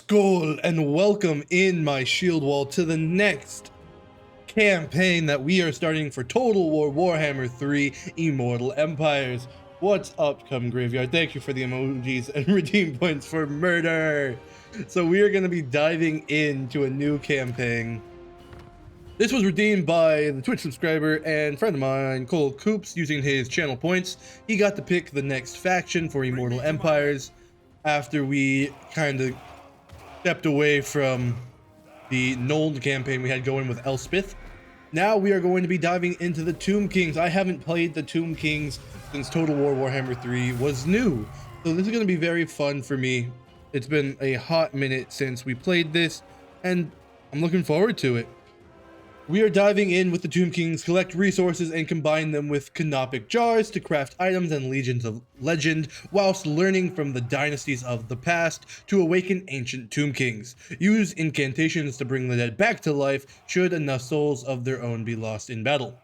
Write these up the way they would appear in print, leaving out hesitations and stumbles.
Huscarl, and welcome in my shield wall to the next campaign that we are starting for Total War Warhammer 3 Immortal Empires. What's up, Come Graveyard? Thank you for the emojis and redeem points for murder. So we are going to be diving into a new campaign. This was redeemed by the Twitch subscriber and friend of mine, Cole Coops, using his channel points. He got to pick the next faction for Immortal Empires after we kind of stepped away from the Nold campaign we had going with Elspeth. Now we are going to be diving into the Tomb Kings. I haven't played the Tomb Kings since Total War Warhammer 3 was new, so this is going to be very fun for me. It's been a hot minute since we played this, and I'm looking forward to it. We are diving in with the Tomb Kings, collect resources and combine them with canopic jars to craft items and legions of legend, whilst learning from the dynasties of the past to awaken ancient Tomb Kings. Use incantations to bring the dead back to life should enough souls of their own be lost in battle.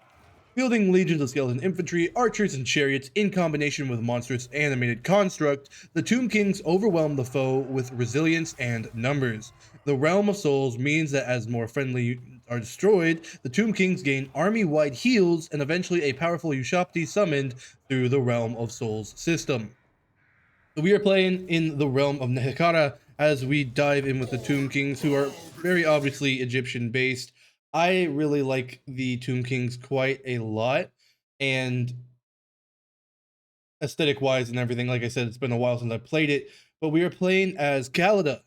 Fielding legions of skeleton infantry, archers, and chariots in combination with monstrous animated construct, the Tomb Kings overwhelm the foe with resilience and numbers. The Realm of Souls means that as more friendly are destroyed, the Tomb Kings gain army-wide heals and eventually a powerful Ushabti summoned through the Realm of Souls system. So we are playing in the Realm of Neferata as we dive in with the Tomb Kings, who are very obviously Egyptian-based. I really like the Tomb Kings quite a lot, and aesthetic-wise and everything, like I said, it's been a while since I played it, but we are playing as Khalida,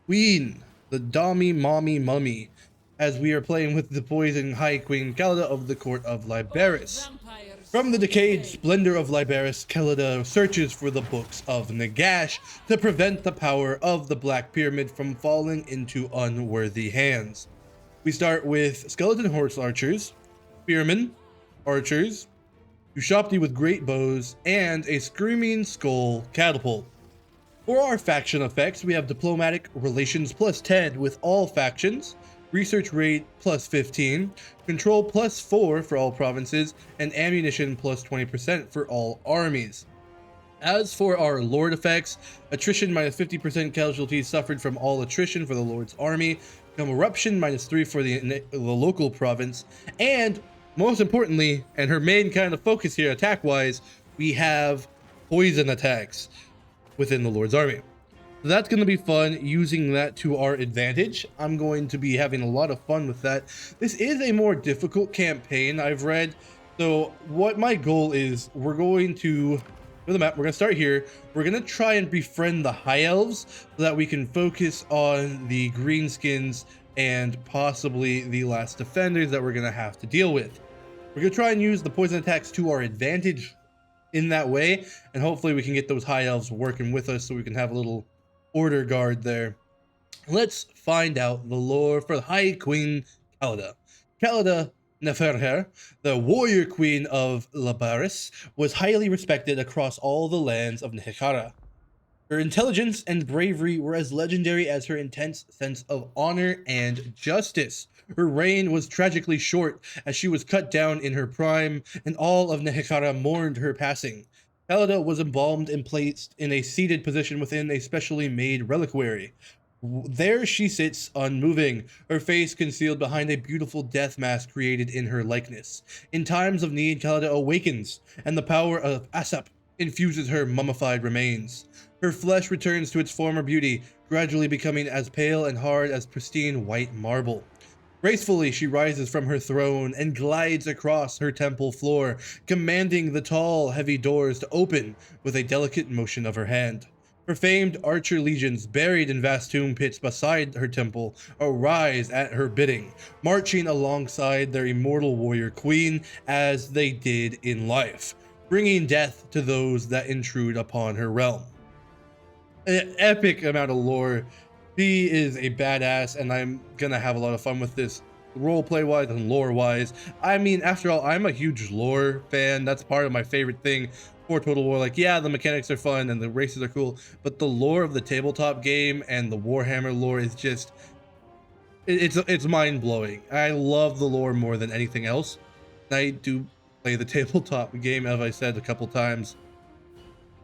Queen, the Dami Mommy Mummy, as we are playing with the poison High Queen Khalida of the Court of Lybaras. From the decayed splendor of Lybaras, Khalida searches for the books of Nagash to prevent the power of the Black Pyramid from falling into unworthy hands. We start with skeleton horse archers, spearmen, archers, Ushabti with great bows, and a screaming skull catapult. For our faction effects, we have diplomatic relations plus 10 with all factions, research rate plus 15, control plus 4 for all provinces, and ammunition plus 20% for all armies. As for our Lord effects, attrition minus 50% casualties suffered from all attrition for the Lord's army, eruption minus 3 for the local province, and most importantly, and her main kind of focus here attack-wise, we have poison attacks within the Lord's army. So that's going to be fun, using that to our advantage. I'm going to be having a lot of fun with that. This is a more difficult campaign, I've read. So what my goal is, we're going to, for the map, we're going to start here. We're going to try and befriend the High Elves so that we can focus on the Greenskins and possibly the last defenders that we're going to have to deal with. We're going to try and use the poison attacks to our advantage in that way, and hopefully we can get those High Elves working with us so we can have a little order guard there. Let's find out the lore for High Queen Khalida. Khalida Neferata, the Warrior-Queen of Lybaras, was highly respected across all the lands of Neferata. Her intelligence and bravery were as legendary as her intense sense of honor and justice. Her reign was tragically short as she was cut down in her prime, and all of Neferata mourned her passing. Khalida was embalmed and placed in a seated position within a specially made reliquary. There she sits, unmoving, her face concealed behind a beautiful death mask created in her likeness. In times of need, Khalida awakens, and the power of Asaph infuses her mummified remains. Her flesh returns to its former beauty, gradually becoming as pale and hard as pristine white marble. Gracefully, she rises from her throne and glides across her temple floor, commanding the tall, heavy doors to open with a delicate motion of her hand. Her famed archer legions, buried in vast tomb pits beside her temple, arise at her bidding, marching alongside their immortal warrior queen as they did in life, bringing death to those that intrude upon her realm. An epic amount of lore. She is a badass, and I'm gonna have a lot of fun with this, roleplay wise and lore wise. I mean, after all, I'm a huge lore fan. That's part of my favorite thing for Total War. Like, yeah, the mechanics are fun and the races are cool, but the lore of the tabletop game and the Warhammer lore is just, it's mind-blowing. I love the lore more than anything else. I do play the tabletop game, as I said a couple times.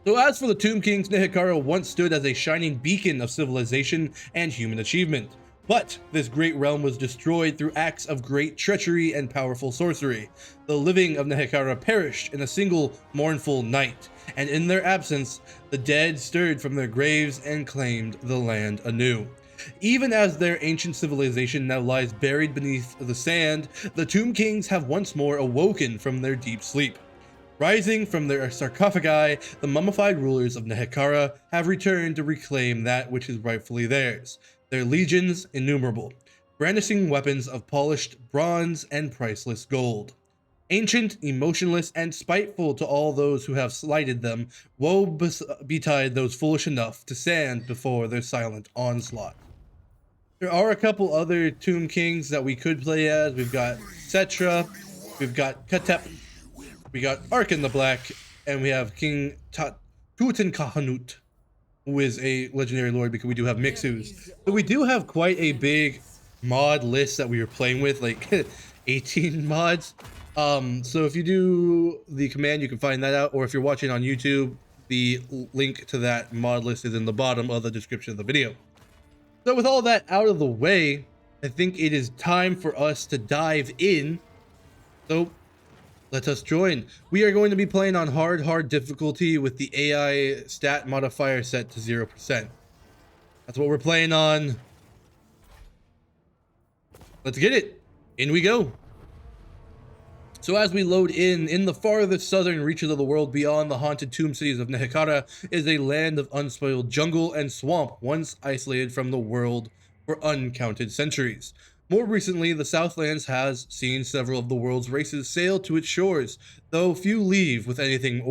So as for the Tomb Kings, Neferata once stood as a shining beacon of civilization and human achievement. But this great realm was destroyed through acts of great treachery and powerful sorcery. The living of Neferata perished in a single mournful night, and in their absence, the dead stirred from their graves and claimed the land anew. Even as their ancient civilization now lies buried beneath the sand, the Tomb Kings have once more awoken from their deep sleep. Rising from their sarcophagi, the mummified rulers of Neferata have returned to reclaim that which is rightfully theirs, their legions innumerable, brandishing weapons of polished bronze and priceless gold. Ancient, emotionless, and spiteful to all those who have slighted them, woe betide those foolish enough to stand before their silent onslaught. There are a couple other Tomb Kings that we could play as. We've got Setra, we've got Katep, we got Arkin the Black, and we have King Tutankhamunut, who is a legendary lord, because we do have Mixus. But we do have quite a big mod list that we are playing with, like 18 mods. So if you do the command, you can find that out, or if you're watching on YouTube, the link to that mod list is in the bottom of the description of the video. So with all that out of the way, I think it is time for us to dive in. So let us join. We are going to be playing on hard difficulty with the AI stat modifier set to 0%. That's what we're playing on. Let's get it. In we go. So as we load in the farthest southern reaches of the world beyond the haunted tomb cities of Neferata is a land of unspoiled jungle and swamp, once isolated from the world for uncounted centuries. More recently, the Southlands has seen several of the world's races sail to its shores, though few leave with anything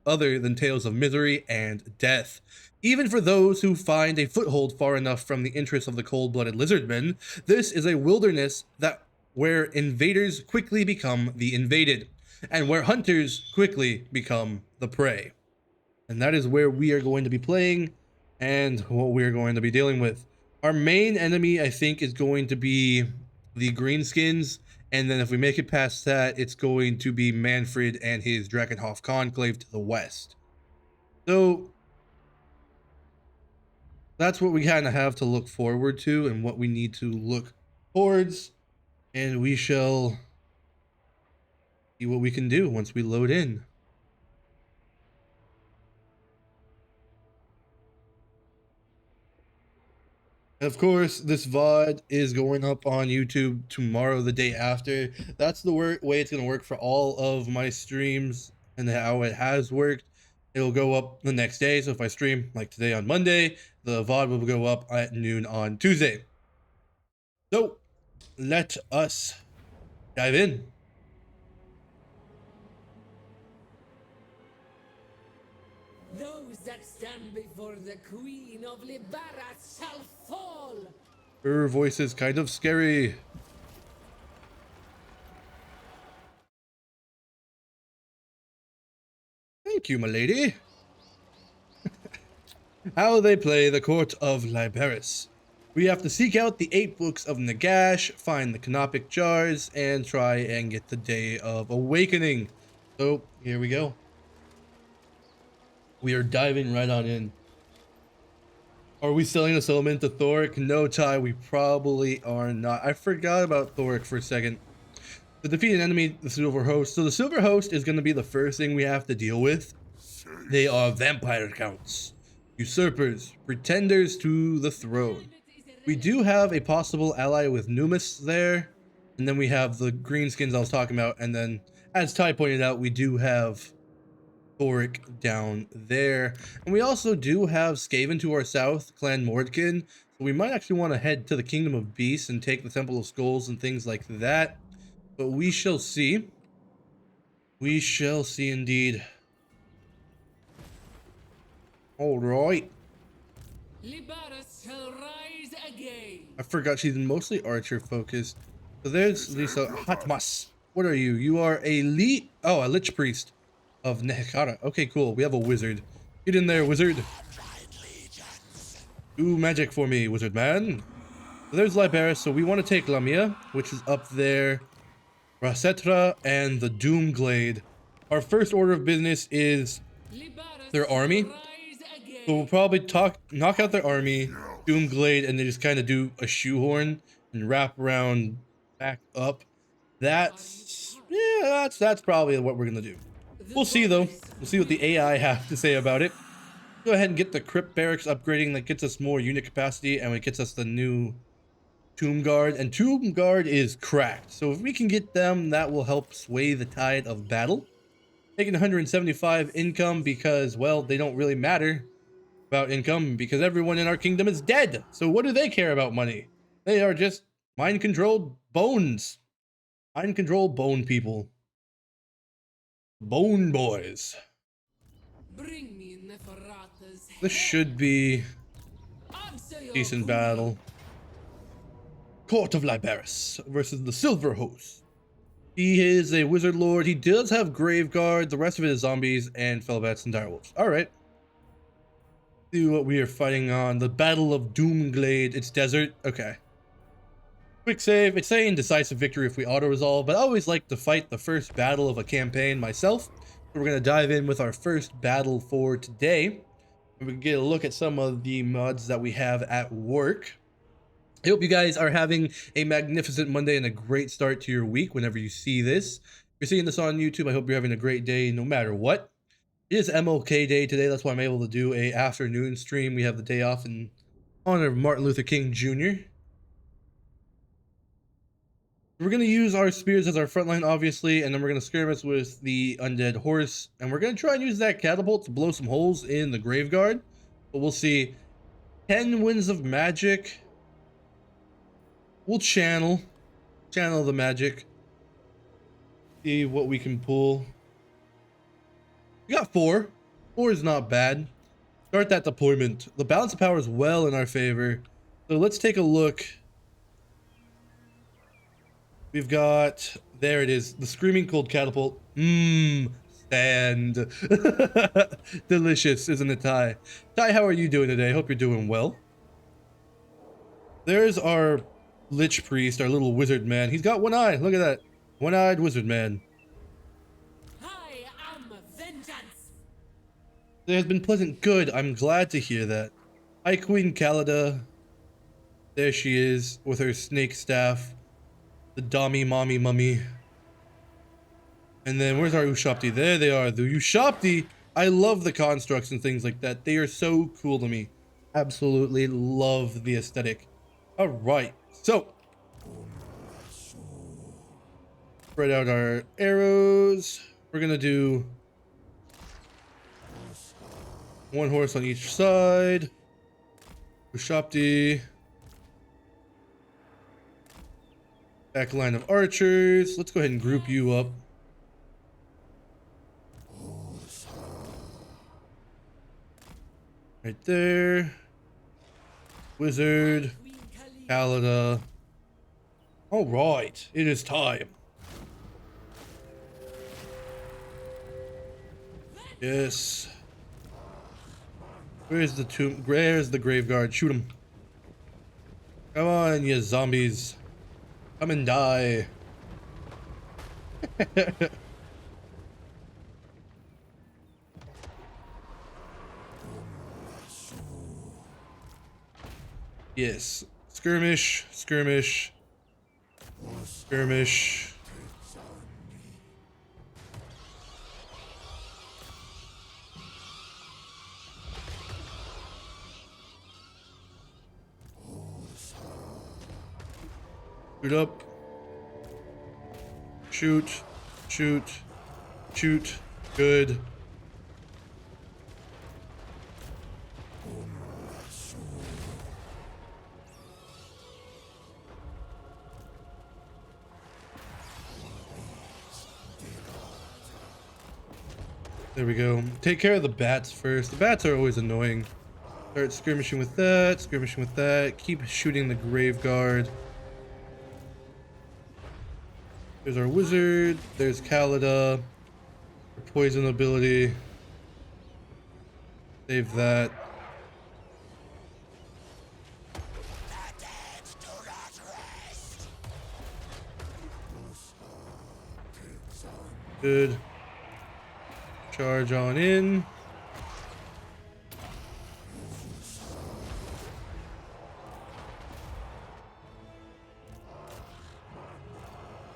other than tales of misery and death. Even for those who find a foothold far enough from the interests of the cold-blooded lizardmen, this is a wilderness where invaders quickly become the invaded, and where hunters quickly become the prey. And that is where we are going to be playing, and what we are going to be dealing with. Our main enemy, I think, is going to be the Greenskins, and then if we make it past that, it's going to be Manfred and his Drakenhof Conclave to the west. So that's what we kind of have to look forward to and what we need to look towards, and we shall see what we can do once we load in. Of course, this VOD is going up on YouTube tomorrow, the day after. That's the way it's going to work for all of my streams and how it has worked. It'll go up the next day. So if I stream like today on Monday, the VOD will go up at noon on Tuesday. So let us dive in. Those that stand before the Queen of Lybaras shall fall. Her voice is kind of scary. Thank you, my lady. How they play the Court of Lybaras. We have to seek out the 8 books of Nagash, find the canopic jars, and try and get the Day of Awakening. So here we go. We are diving right on in. Are we selling a settlement to Thoric? No, Ty, we probably are not. I forgot about Thoric for a second. To defeat an enemy, the Silver Host. So the Silver Host is going to be the first thing we have to deal with. They are vampire counts, usurpers, pretenders to the throne. We do have a possible ally with Numis there. And then we have the Greenskins I was talking about. And then, as Ty pointed out, we do have Thoric down there, and we also do have Skaven to our south, Clan Mordkin, so we might actually want to head to the Kingdom of Beasts and take the Temple of Skulls and things like that, but we shall see. We shall see indeed. All right. Lybaras shall rise again. I forgot she's mostly archer focused. So there's Lisa Hatmas. What are you? You are a Lich Priest of Neferata. Okay, cool. We have a wizard. Get in there, wizard. Do magic for me, wizard man. So there's Lybaras. So we want to take Lamia, which is up there, Rasetra, and the Doomglade. Our first order of business is their army. So we'll probably knock out their army, Doomglade, and then just kind of do a shoehorn and wrap around back up. That's probably what we're gonna do. We'll see though. We'll see what the AI have to say about it. Go ahead and get the Crypt Barracks upgrading. That gets us more unit capacity, and it gets us the new Tomb Guard. And Tomb Guard is cracked. So if we can get them, that will help sway the tide of battle. Taking 175 income because, well, they don't really matter about income because everyone in our kingdom is dead. So what do they care about money? They are just mind-controlled bones. Mind-controlled bone people. Bone boys. Bring me Neferata's This should be decent battle. Court of Lybaras versus the Silver Host. He is a wizard lord. He does have grave guard. The rest of it is zombies and fellbats and direwolves. All right. See what we are fighting on. The Battle of Doomglade. It's desert. Okay. Quick save. It's saying decisive victory if we auto-resolve, but I always like to fight the first battle of a campaign myself. So we're going to dive in with our first battle for today. We can get a look at some of the mods that we have at work. I hope you guys are having a magnificent Monday and a great start to your week whenever you see this. If you're seeing this on YouTube, I hope you're having a great day no matter what. It is MLK Day today. That's why I'm able to do a afternoon stream. We have the day off in honor of Martin Luther King Jr. We're going to use our spears as our front line, obviously, and then we're going to skirmish with the undead horse. And we're going to try and use that catapult to blow some holes in the grave guard. But we'll see. 10 winds of magic. We'll channel the magic. See what we can pull. We got 4. 4 is not bad. Start that deployment. The balance of power is well in our favor. So let's take a look. We've got, there it is, the Screaming Cold Catapult. Stand. Delicious, isn't it, Ty? Ty, how are you doing today? Hope you're doing well. There's our Lich Priest, our little wizard man. He's got one eye. Look at that. One-eyed wizard man. I am vengeance. There has been pleasant good. I'm glad to hear that. Hi, Queen Khalida. There she is with her snake staff. The Dami Mommy Mummy. And then where's our Ushapti? There they are. The Ushapti. I love the constructs and things like that. They are so cool to me. Absolutely love the aesthetic. All right. So spread out our arrows. We're going to do 1 horse on each side. Ushapti. Back line of archers. Let's go ahead and group you up. Right there. Wizard. Khalida. All right, it is time. Yes. Where's the tomb? Where's the grave guard? Shoot him. Come on, you zombies. Come and die. Yes. Skirmish, skirmish, skirmish. Shoot up. Shoot, shoot, shoot. Good. There we go. Take care of the bats first. The bats are always annoying. Start skirmishing with that, skirmishing with that. Keep shooting the grave guard. There's our wizard. There's Khalida. Her poison ability. Save that. Good. Charge on in.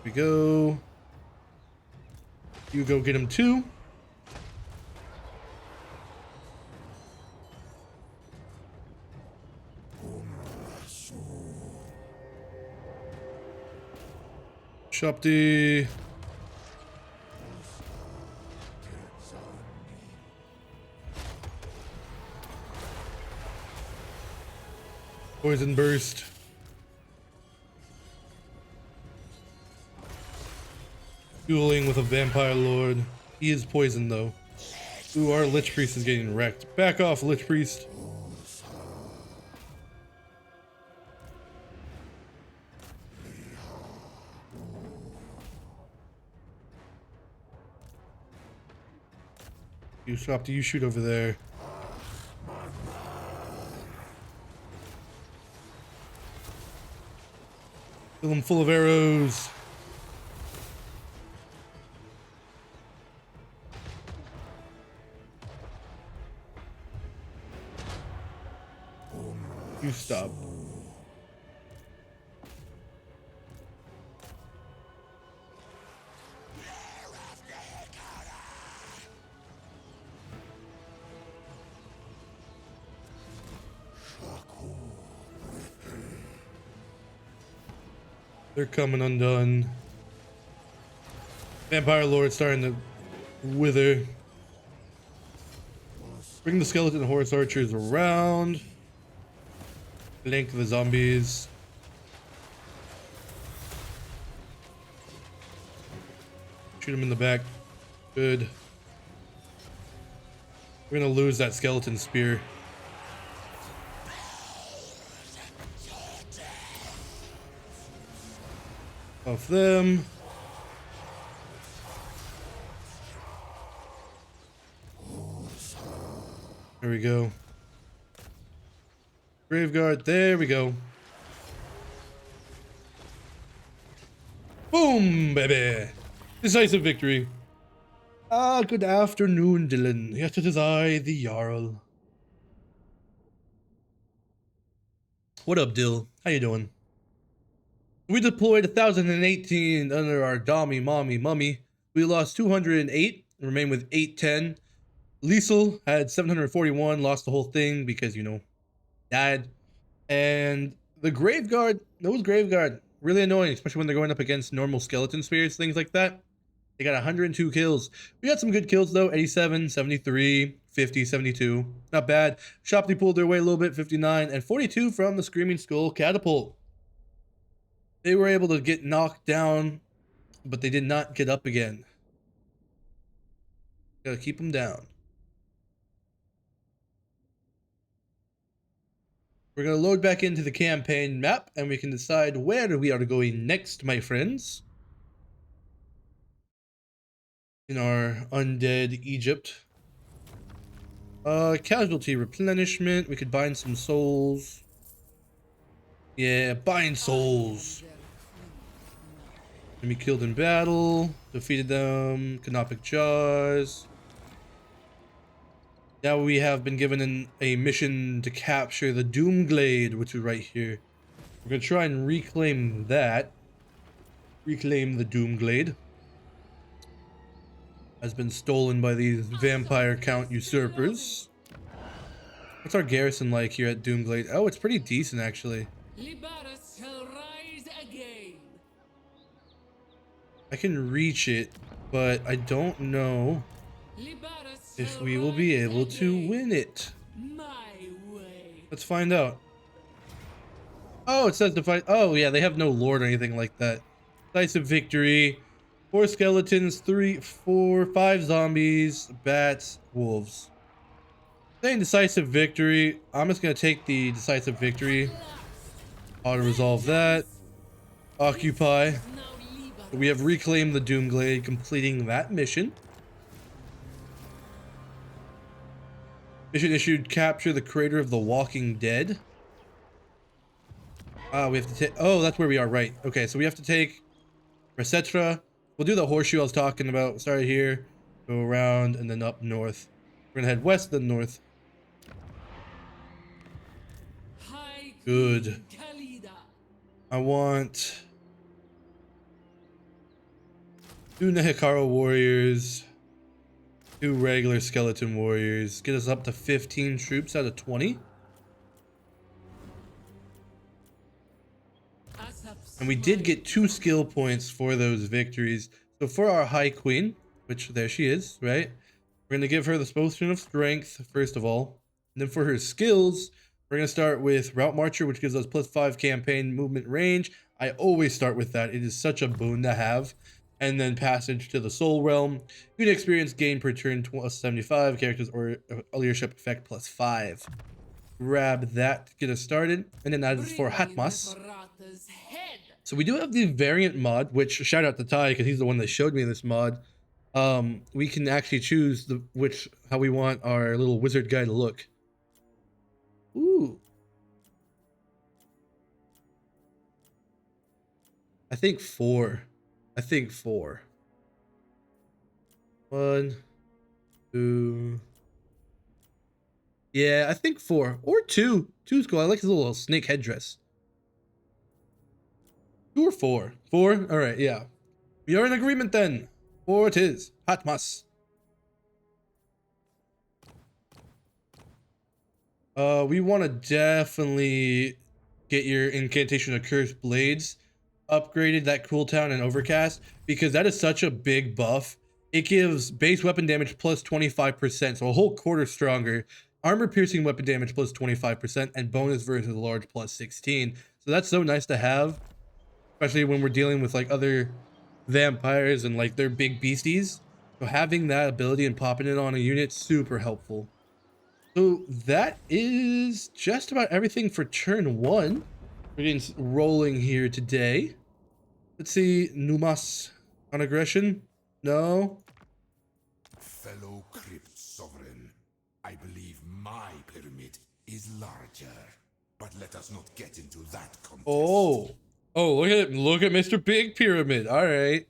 we go. You go get him too. Shopty. Poison burst. Dueling with a vampire lord. He is poisoned though. Ooh, our lich priest is getting wrecked. Back off, lich priest. You stop. You shoot over there. Fill him full of arrows. You stop. They're coming undone. Vampire Lord starting to wither. Bring the skeleton horse archers around. Flank the zombies. Shoot him in the back. Good. We're gonna lose that skeleton spear. Off them. There we go. Graveguard, there we go. Boom, baby. Decisive victory. Ah, good afternoon, Dylan. Yes, it is I, the Jarl. What up, Dill? How you doing? We deployed 1,018 under our Dami Mommy Mummy. We lost 208, remained with 810. Liesel had 741, lost the whole thing because, you know, died. And the Graveguard, those Graveguard, really annoying, especially when they're going up against normal skeleton spears, things like that. They got 102 kills. We got some good kills though, 87, 73, 50, 72. Not bad. Shopty pulled their way a little bit, 59, and 42 from the Screaming Skull Catapult. They were able to get knocked down, but they did not get up again. Gotta keep them down. We're gonna load back into the campaign map and we can decide where we are going next, my friends. In our undead Egypt. Casualty replenishment. We could bind some souls. Yeah, bind souls. Enemy killed in battle. Defeated them. Canopic Jaws. Now we have been given a mission to capture the Doomglade, which is right here. We're going to try and reclaim that. Reclaim the Doomglade. Has been stolen by these vampire count usurpers. What's our garrison like here at Doomglade? Oh, it's pretty decent actually. Lybaras shall rise again. I can reach it, but I don't know if we will be able to win it. My way. Let's find out. Oh, it says to fight. Oh, yeah, they have no lord or anything like that. Decisive victory. 4 skeletons, 3, 4, 5 zombies, bats, wolves. Saying decisive victory. I'm just going to take the decisive victory. Auto resolve that. Occupy. We have reclaimed the Doomglade, completing that mission. Mission issued, capture the crater of the Walking Dead. We have to take, oh, that's where we are, right. Okay, so we have to take Resetra. We'll do the horseshoe I was talking about. Start here, go around, and then up north. We're gonna head west, then north. Good. Khalida. I want 2 Neferata warriors, 2 regular skeleton warriors. Get us up to 15 troops out of 20. And we did get 2 skill points for those victories. So for our High Queen, which there she is, right? We're going to give her the potion of strength, first of all. And then for her skills, we're going to start with Route Marcher, which gives us +5 campaign movement range. I always start with that. It is such a boon to have. And then Passage to the Soul Realm. Unit experience gain per turn +75. Characters or leadership effect +5. Grab that to get us started. And then that is for Hatmas. So we do have the variant mod, which shout out to Ty because he's the one that showed me this mod. We can actually choose how we want our little wizard guy to look. Ooh. I think 4. 1, 2. Yeah, I think 4 or 2. 2's cool. I like his little snake headdress. 2 or 4? 4? All right, yeah. We are in agreement then. 4 it is. Hatmas. We want to definitely get your incantation of cursed blades upgraded, that cooldown and overcast, because that is such a big buff. It gives base weapon damage +25%, so a whole quarter stronger. Armor piercing weapon damage +25%, and bonus versus large +16. So that's so nice to have, especially when we're dealing with like other vampires and like they're big beasties. So having that ability and popping it on a unit, super helpful. So that is just about everything for turn 1. We're getting rolling here today. Let's see, Numas on aggression. No. Fellow Crypt Sovereign, I believe my pyramid is larger, but let us not get into that contest. Oh, look at Mr. Big Pyramid. All right.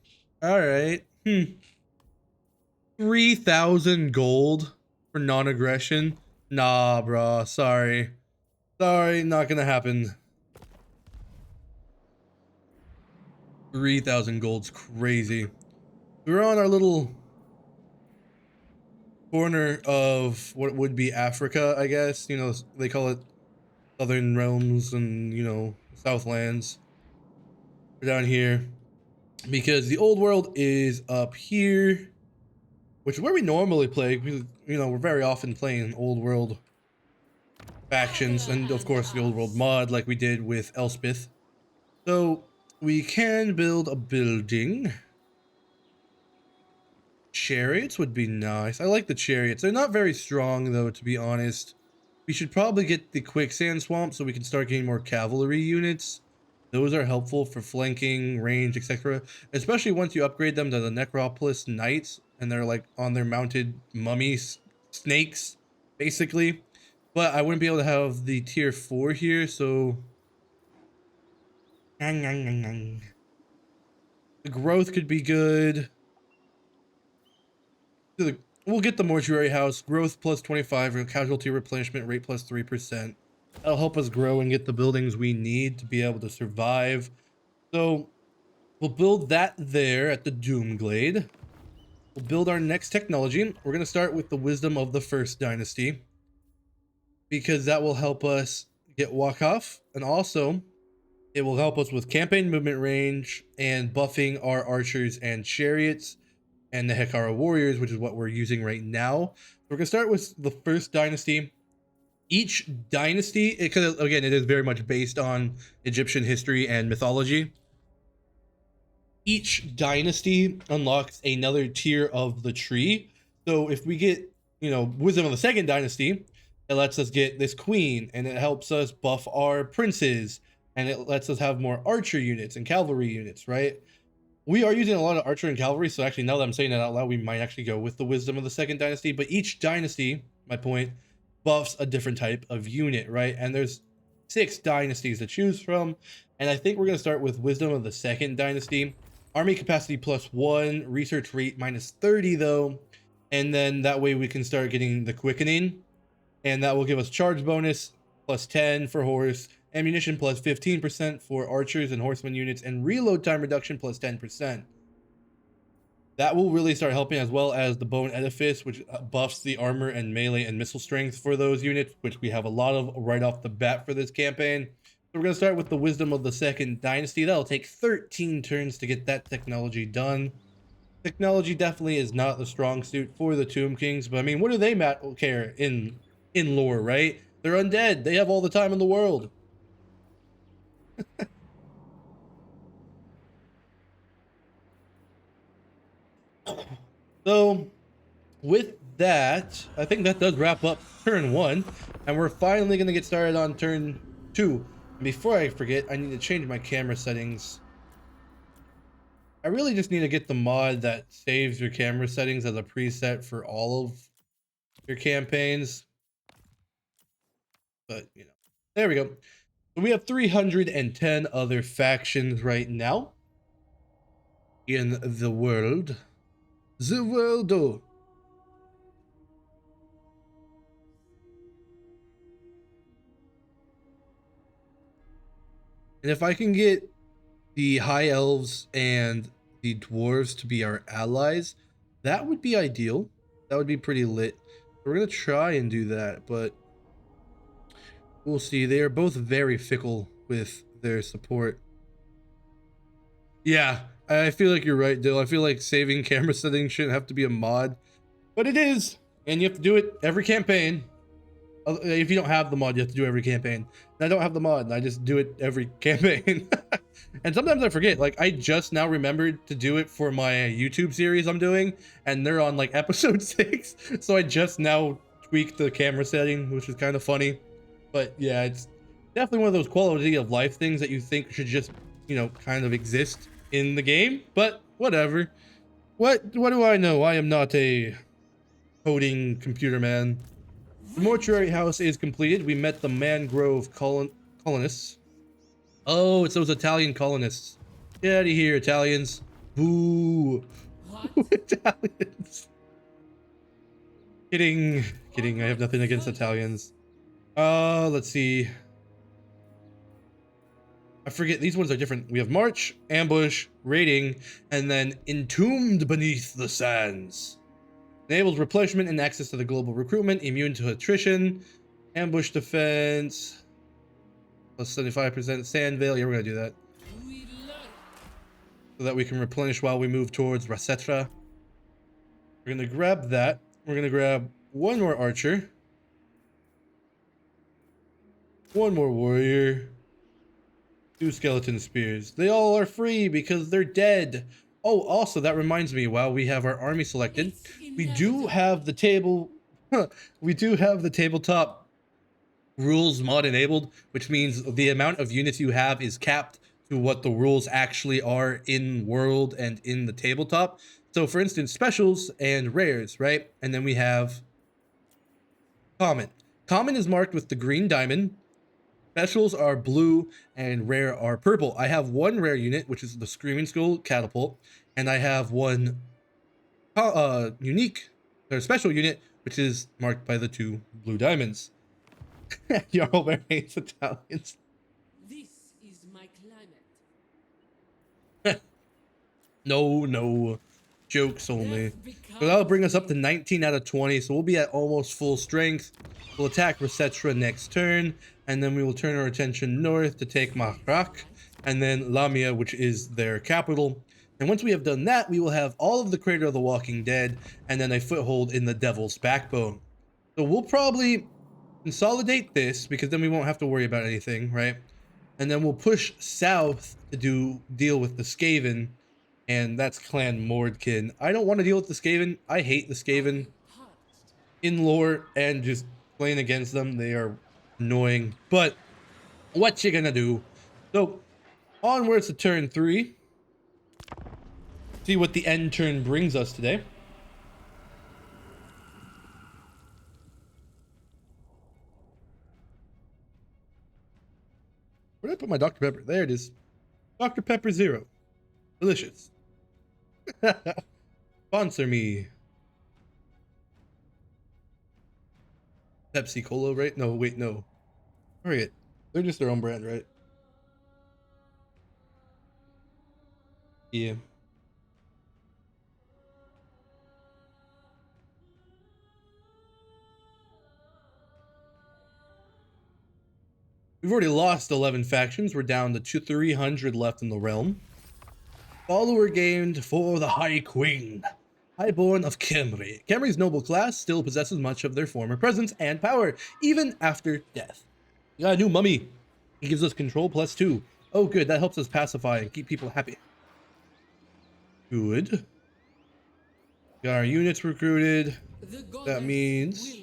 3,000 gold for non-aggression. Nah, bro. Sorry, not gonna happen. 3,000 gold's crazy. We're on our little corner of what would be Africa, I guess. You know, they call it Southern Realms and, you know, Southlands. We're down here because the old world is up here, which is where we normally play. Because, you know, we're very often playing old world factions and, of course, the old world mod like we did with Elspeth. So we can build a building. Chariots would be nice. I like the chariots. They're not very strong, though, to be honest. We should probably get the quicksand swamp so we can start getting more cavalry units. Those are helpful for flanking, range, etc. Especially once you upgrade them to the Necropolis Knights and they're like on their mounted mummies, snakes, basically. But I wouldn't be able to have the tier 4 here, so the growth could be good. We'll get the mortuary house. Growth +25, casualty replenishment rate +3%. That'll help us grow and get the buildings we need to be able to survive. So we'll build that there at the Doomglade. We'll build our next technology. We're going to start with the Wisdom of the First Dynasty, because that will help us get walk off, and also it will help us with campaign movement range and buffing our archers and chariots and the Huscarl warriors, which is what we're using right now. So we're gonna start with the First Dynasty. Each dynasty, because again, it is very much based on Egyptian history and mythology. Each dynasty unlocks another tier of the tree. So if we get, you know, Wisdom of the Second Dynasty, it lets us get this queen, and it helps us buff our princes, and it lets us have more archer units and cavalry units, right? We are using a lot of archer and cavalry, so actually now that I'm saying that out loud, we might actually go with the Wisdom of the Second Dynasty. But each dynasty, my point, buffs a different type of unit, right? And there's 6 dynasties to choose from, and I think we're going to start with Wisdom of the Second Dynasty. Army capacity +1, research rate -30 though, and then that way we can start getting the quickening, and that will give us charge bonus +10 for horse, ammunition +15% for archers and horseman units, and reload time reduction +10%. That will really start helping, as well as the Bone Edifice, which buffs the armor and melee and missile strength for those units, which we have a lot of right off the bat for this campaign. So we're going to start with the Wisdom of the Second Dynasty. That'll take 13 turns to get that technology done. Technology definitely is not the strong suit for the Tomb Kings, but I mean, what do they care in lore, right? They're undead. They have all the time in the world. So with that, I think that does wrap up turn 1, and we're finally going to get started on turn 2. And before I forget, I need to change my camera settings. I really just need to get the mod that saves your camera settings as a preset for all of your campaigns. But, you know, there we go. So we have 310 other factions right now in the world. The world. And if I can get the high elves and the dwarves to be our allies, that would be ideal. That would be pretty lit. We're gonna try and do that, but we'll see. They are both very fickle with their support. Yeah, I feel like you're right, Dill. I feel like saving camera settings shouldn't have to be a mod, but it is, and you have to do it every campaign. If you don't have the mod, you have to do every campaign. And I don't have the mod, and I just do it every campaign. And sometimes I forget. Like, I just now remembered to do it for my YouTube series I'm doing, and they're on like episode 6. So I just now tweaked the camera setting, which is kind of funny. But yeah, it's definitely one of those quality of life things that you think should just, you know, kind of exist in the game. But whatever. What do I know? I am not a coding computer man. The mortuary house is completed. We met the mangrove colonists. Oh, it's those Italian colonists. Get out of here, Italians. Boo. Italians. Kidding. Kidding. I have nothing against Italians. Let's see. I forget. These ones are different. We have March, Ambush, Raiding, and then Entombed Beneath the Sands. Enables replenishment and access to the global recruitment, immune to attrition, ambush defense, plus 75% sand veil. Yeah, we're gonna do that. So that we can replenish while we move towards Rasetra. We're gonna grab that. We're gonna grab one more archer. One more warrior. 2 skeleton spears. They all are free because they're dead. Oh, also, that reminds me, while we have our army selected, we do have the table... we do have the tabletop rules mod enabled, which means the amount of units you have is capped to what the rules actually are in world and in the tabletop. So, for instance, specials and rares, right? And then we have common. Common is marked with the green diamond. Specials are blue and rare are purple. I have one rare unit, which is the Screaming Skull Catapult, and I have one unique or special unit, which is marked by the 2 blue diamonds. Jarl hates Italians. This is my climate. No. Jokes only. So that'll bring us up to 19 out of 20, so we'll be at almost full strength. We'll attack Rasetra next turn, and then we will turn our attention north to take Mahrak, and then Lamia, which is their capital. And once we have done that, we will have all of the Crater of the Walking Dead, and then a foothold in the Devil's Backbone. So we'll probably consolidate this, because then we won't have to worry about anything, right? And then we'll push south to deal with the Skaven, and that's Clan Mordkin. I don't want to deal with the Skaven. I hate the Skaven in lore, and just playing against them, they are annoying. But what you gonna do? So onwards to turn 3. See what the end turn brings us today. Where did I put my Dr. Pepper? There it is. Dr. Pepper Zero. Delicious. Sponsor me. Pepsi Cola, right? No, wait, no. Alright. They're just their own brand, right? Yeah. We've already lost 11 factions. We're down to 300 left in the realm. Follower gained for the High Queen, Highborn of Khemri. Khemri's noble class still possesses much of their former presence and power, even after death. We got a new mummy. He gives us control +2. Oh, good. That helps us pacify and keep people happy. Good. Got our units recruited. That means...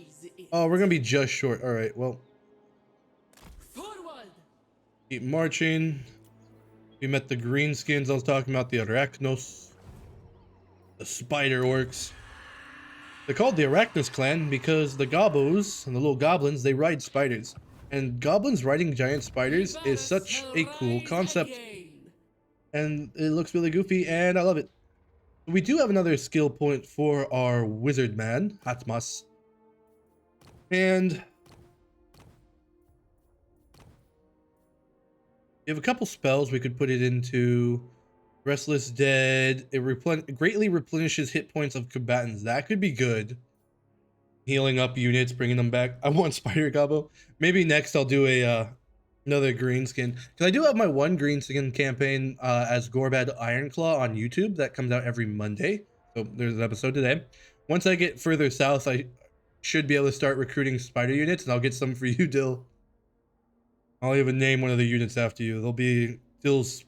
Oh, we're going to be just short. All right, well... Forward. Keep marching. We met the greenskins I was talking about, the Arachnos. The spider orcs. They're called the Arachnos clan because the gobos and the little goblins, they ride spiders. And goblins riding giant spiders is such a cool concept. And it looks really goofy and I love it. We do have another skill point for our wizard man, Hatmas. And we have a couple spells we could put it into. Restless Dead. It greatly replenishes hit points of combatants. That could be good. Healing up units, bringing them back. I want Spider Gobbo. Maybe next I'll do a another green skin. Because I do have my one green skin campaign as Gorbad Ironclaw on YouTube. That comes out every Monday. So there's an episode today. Once I get further south, I should be able to start recruiting spider units. And I'll get some for you, Dill. I'll even name one of the units after you. They'll be Dill's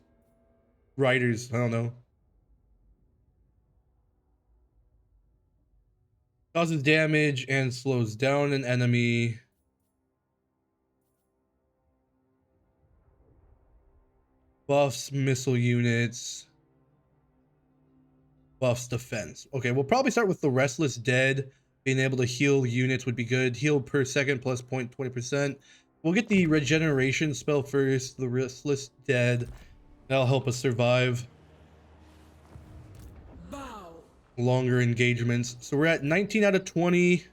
riders. I don't know. Causes damage and slows down an enemy. Buffs missile units. Buffs defense. Okay, we'll probably start with the Restless Dead. Being able to heal units would be good. Heal per second plus 0.20%. We'll get the regeneration spell first. The Restless Dead. That'll help us survive longer engagements. So we're at 19 out of 20.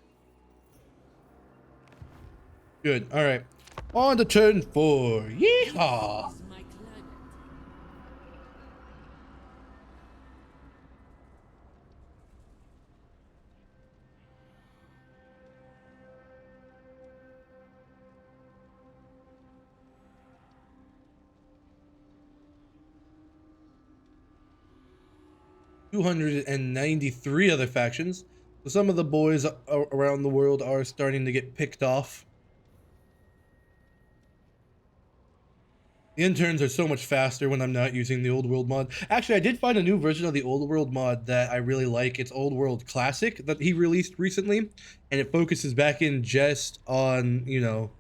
Good. All right. On to turn 4. Yeehaw! 293 other factions. So some of the boys around the world are starting to get picked off. The interns are so much faster when I'm not using the old world mod. Actually, I did find a new version of the old world mod that I really like. It's Old World Classic that he released recently, and it focuses back in just on, you know,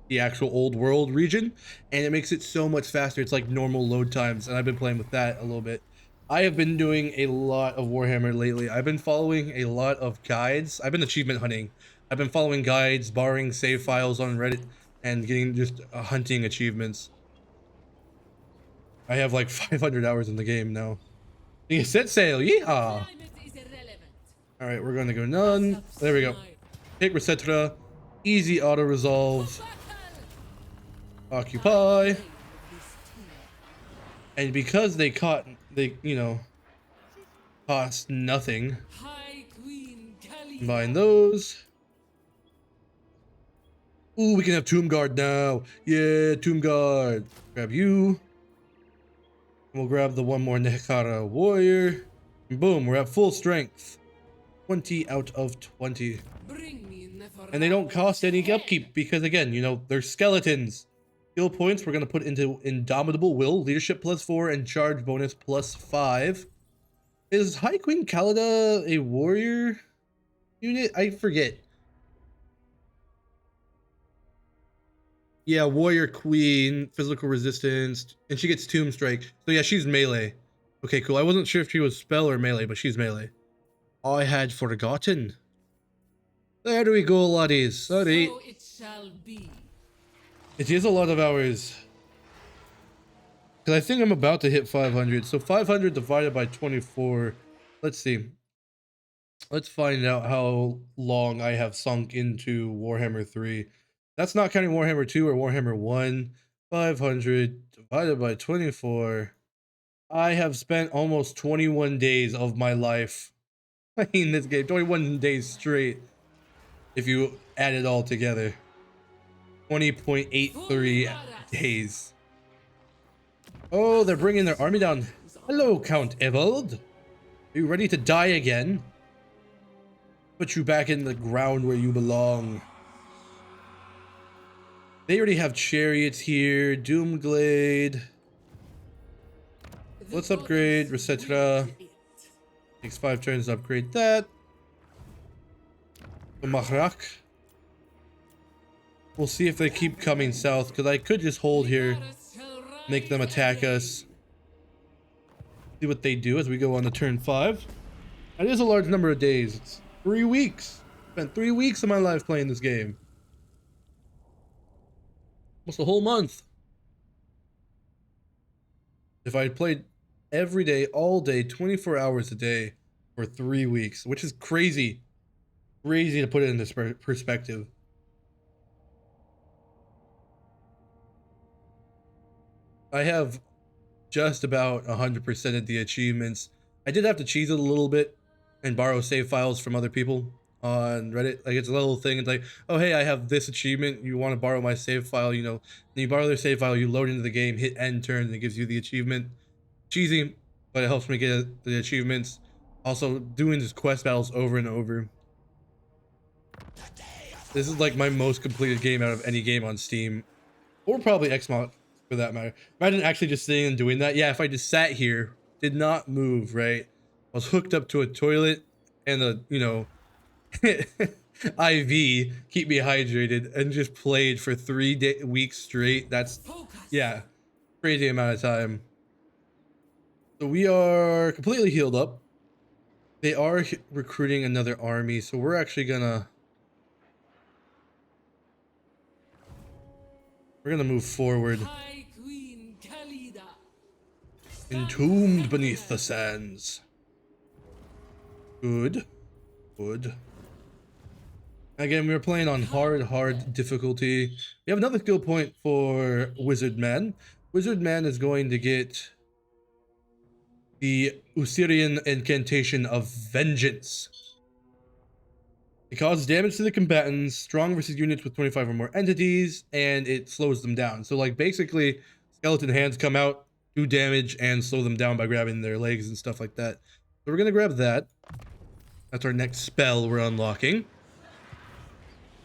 the actual old world region, and it makes it so much faster. It's like normal load times, and I've been playing with that a little bit. I have been doing a lot of Warhammer lately. I've been following a lot of guides. I've been achievement hunting. I've been following guides, borrowing save files on Reddit, and getting just hunting achievements. I have like 500 hours in the game now. You set sail, yeehaw! Alright, we're gonna go none. There we go. Take Resetra. Easy auto resolve. Occupy. And because they you know, cost nothing. Combine those. Ooh, we can have Tomb Guard now. Yeah, Tomb Guard. Grab you. We'll grab the one more Neferata warrior. And boom, we're at full strength. 20 out of 20. And they don't cost any upkeep because, again, you know, they're skeletons. Skill points we're going to put into Indomitable Will, Leadership +4, and Charge bonus +5. Is High Queen Khalida a warrior unit? I forget. Yeah, Warrior Queen, physical resistance, and she gets Tomb Strike. So yeah, she's melee. Okay, cool. I wasn't sure if she was spell or melee, but she's melee. I had forgotten. There we go, laddies. Sorry. So it shall be. It is a lot of hours. Because I think I'm about to hit 500. So 500 divided by 24. Let's see. Let's find out how long I have sunk into Warhammer 3. That's not counting Warhammer 2 or Warhammer 1. 500 divided by 24. I have spent almost 21 days of my life playing this game. 21 days straight. If you add it all together. 20.83 days. Oh, they're bringing their army down. Hello, Count Evald. Are you ready to die again? Put you back in the ground where you belong. They already have chariots here. Doomglade. Let's upgrade Resetra. Takes 5 turns to upgrade that. The Mahrak. We'll see if they keep coming south, because I could just hold here, make them attack us. See what they do as we go on to turn 5. That is a large number of days. It's 3 weeks. Spent 3 weeks of my life playing this game. Almost a whole month. If I had played every day, all day, 24 hours a day for 3 weeks, which is crazy. Crazy to put it in this perspective. I have just about 100% of the achievements. I did have to cheese it a little bit and borrow save files from other people on Reddit. Like, it's a little thing. It's like, oh, hey, I have this achievement. You want to borrow my save file, you know. And you borrow their save file, you load into the game, hit end turn, and it gives you the achievement. Cheesy, but it helps me get the achievements. Also, doing these quest battles over and over. This is like my most completed game out of any game on Steam. Or probably Xbox, for that matter. Imagine actually just sitting and doing that. Yeah, if I just sat here, did not move, right? I was hooked up to a toilet and a, you know, IV, keep me hydrated, and just played for 3 weeks straight. That's, yeah, crazy amount of time. So we are completely healed up. They are recruiting another army, so we're actually gonna... We're gonna move forward. High Queen Khalida, Entombed beneath the sands. Good. Good. Again, we were playing on hard difficulty. We have another skill point for Wizard Man. Wizard Man is going to get the Usirian incantation of Vengeance. It causes damage to the combatants, strong versus units with 25 or more entities, and it slows them down. So, like, basically, skeleton hands come out, do damage, and slow them down by grabbing their legs and stuff like that. So we're gonna grab that. That's our next spell we're unlocking.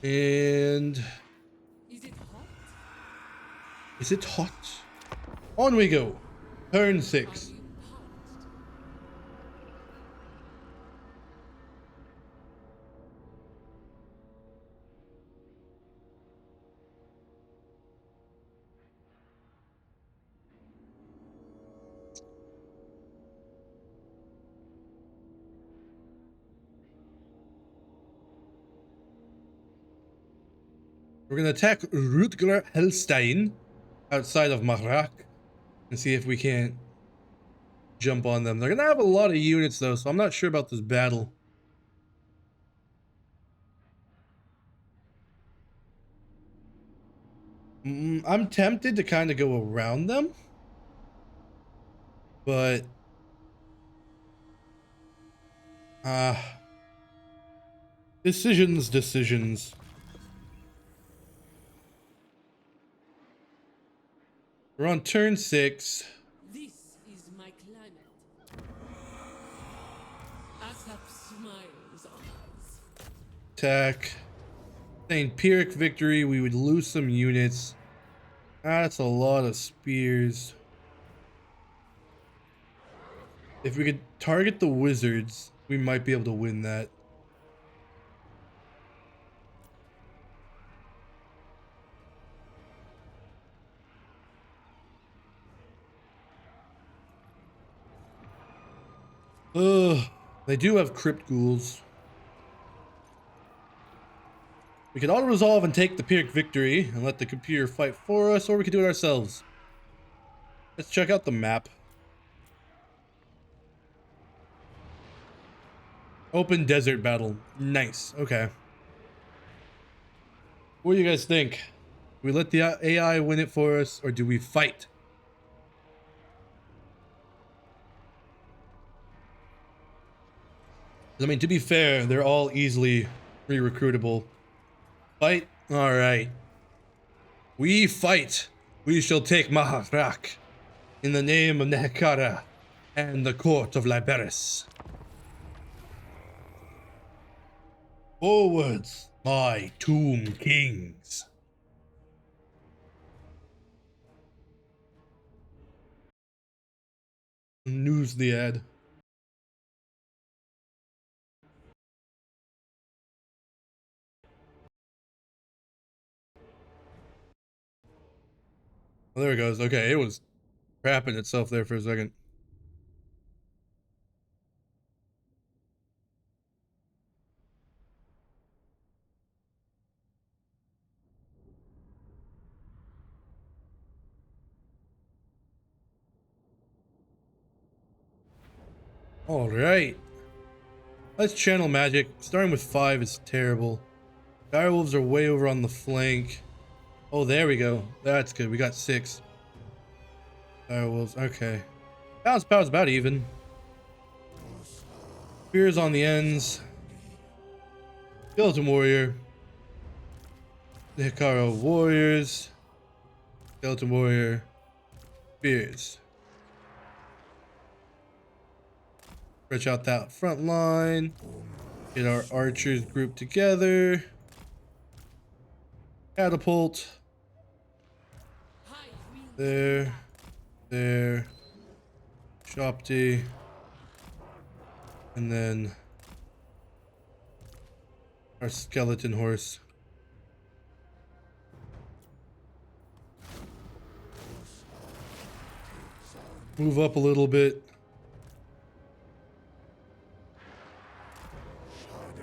And... is it hot? Is it hot? On we go. Turn 6. You parched? We're gonna attack Rutger Helstein outside of Mahrak and see if we can't jump on them. They're gonna have a lot of units though, so I'm not sure about this battle. I'm tempted to kind of go around them, but decisions. We're on turn 6. This is my climate. Asaph smiles on us. Attack. Saying Pyrrhic victory, we would lose some units. That's a lot of spears. If we could target the wizards, we might be able to win that. They do have crypt ghouls. We could auto-resolve and take the Pyrrhic victory and let the computer fight for us, or we could do it ourselves. Let's check out the map. Open desert battle. Nice. Okay. What do you guys think? Do we let the AI win it for us, or do we fight? I mean, to be fair, they're all easily re-recruitable. Fight? Alright. We fight. We shall take Maharak in the name of Neferata and the court of Lybaras. Forwards, my tomb kings. News the ad. Oh, there it goes. Okay, it was crapping itself there for a second. All right. Let's channel magic. Starting with 5 is terrible. Direwolves are way over on the flank. Oh, there we go. That's good. We got 6. Direwolves. Okay. Balance power's about even. Spears on the ends. Skeleton warrior. The Huscarl warriors. Skeleton warrior. Spears. Stretch out that front line. Get our archers grouped together. Catapult. There. There. Shopty. And then our skeleton horse. Move up a little bit.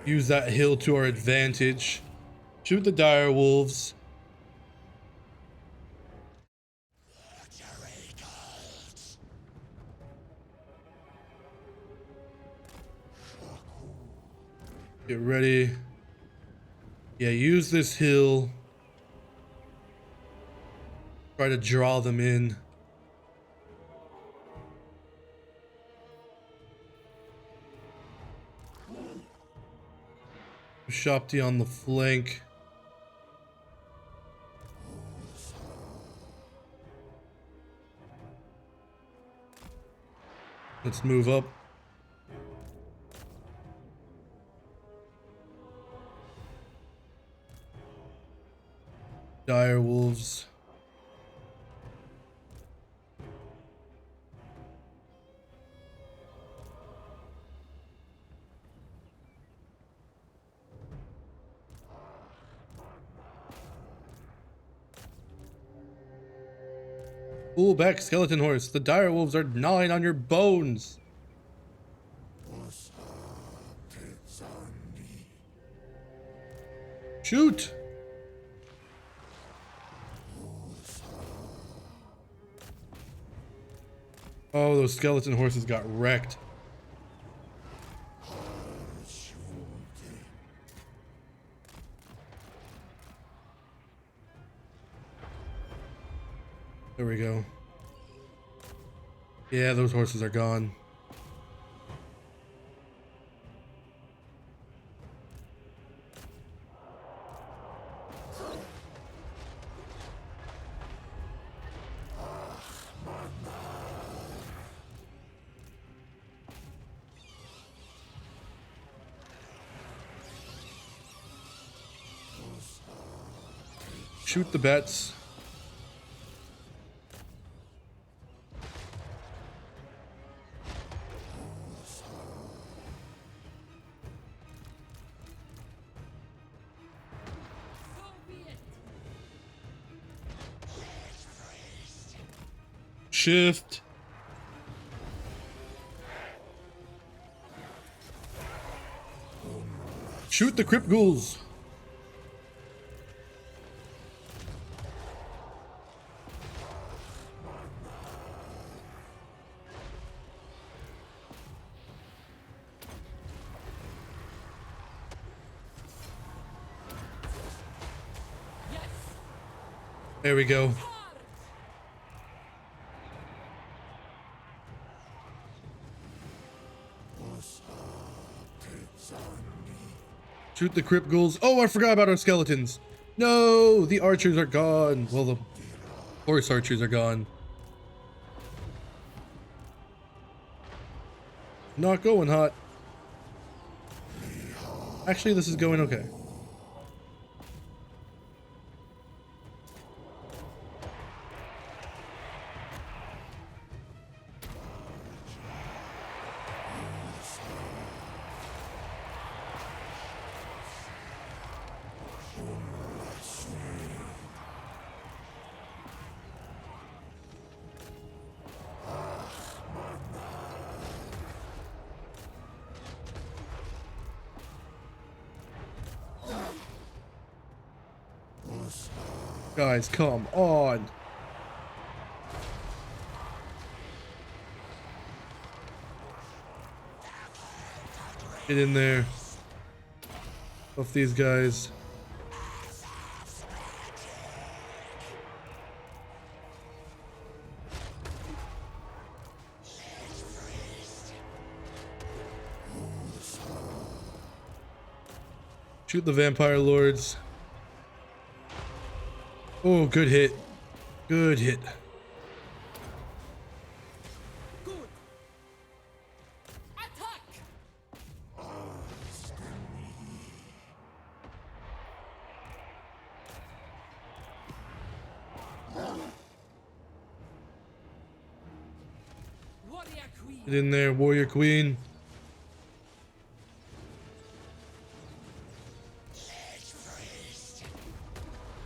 Use that hill to our advantage. Shoot the dire wolves. Get ready. Yeah, use this hill. Try to draw them in. Shopty on the flank. Let's move up. Dire wolves. Pull back, skeleton horse. The dire wolves are gnawing on your bones. Shoot! Oh, those skeleton horses got wrecked. There we go. Yeah, those horses are gone. Shoot the bats. Shift. Shoot the crypt ghouls. There we go. Shoot the crypt ghouls. Oh, I forgot about our skeletons. No, the archers are gone. Well, the horse archers are gone. Not going hot. Actually, this is going okay. Guys, come on. Get in there. Buff these guys. Shoot the vampire lords. Oh, good hit. Good hit. Good. Attack. Warrior-Queen. Get in there, warrior queen.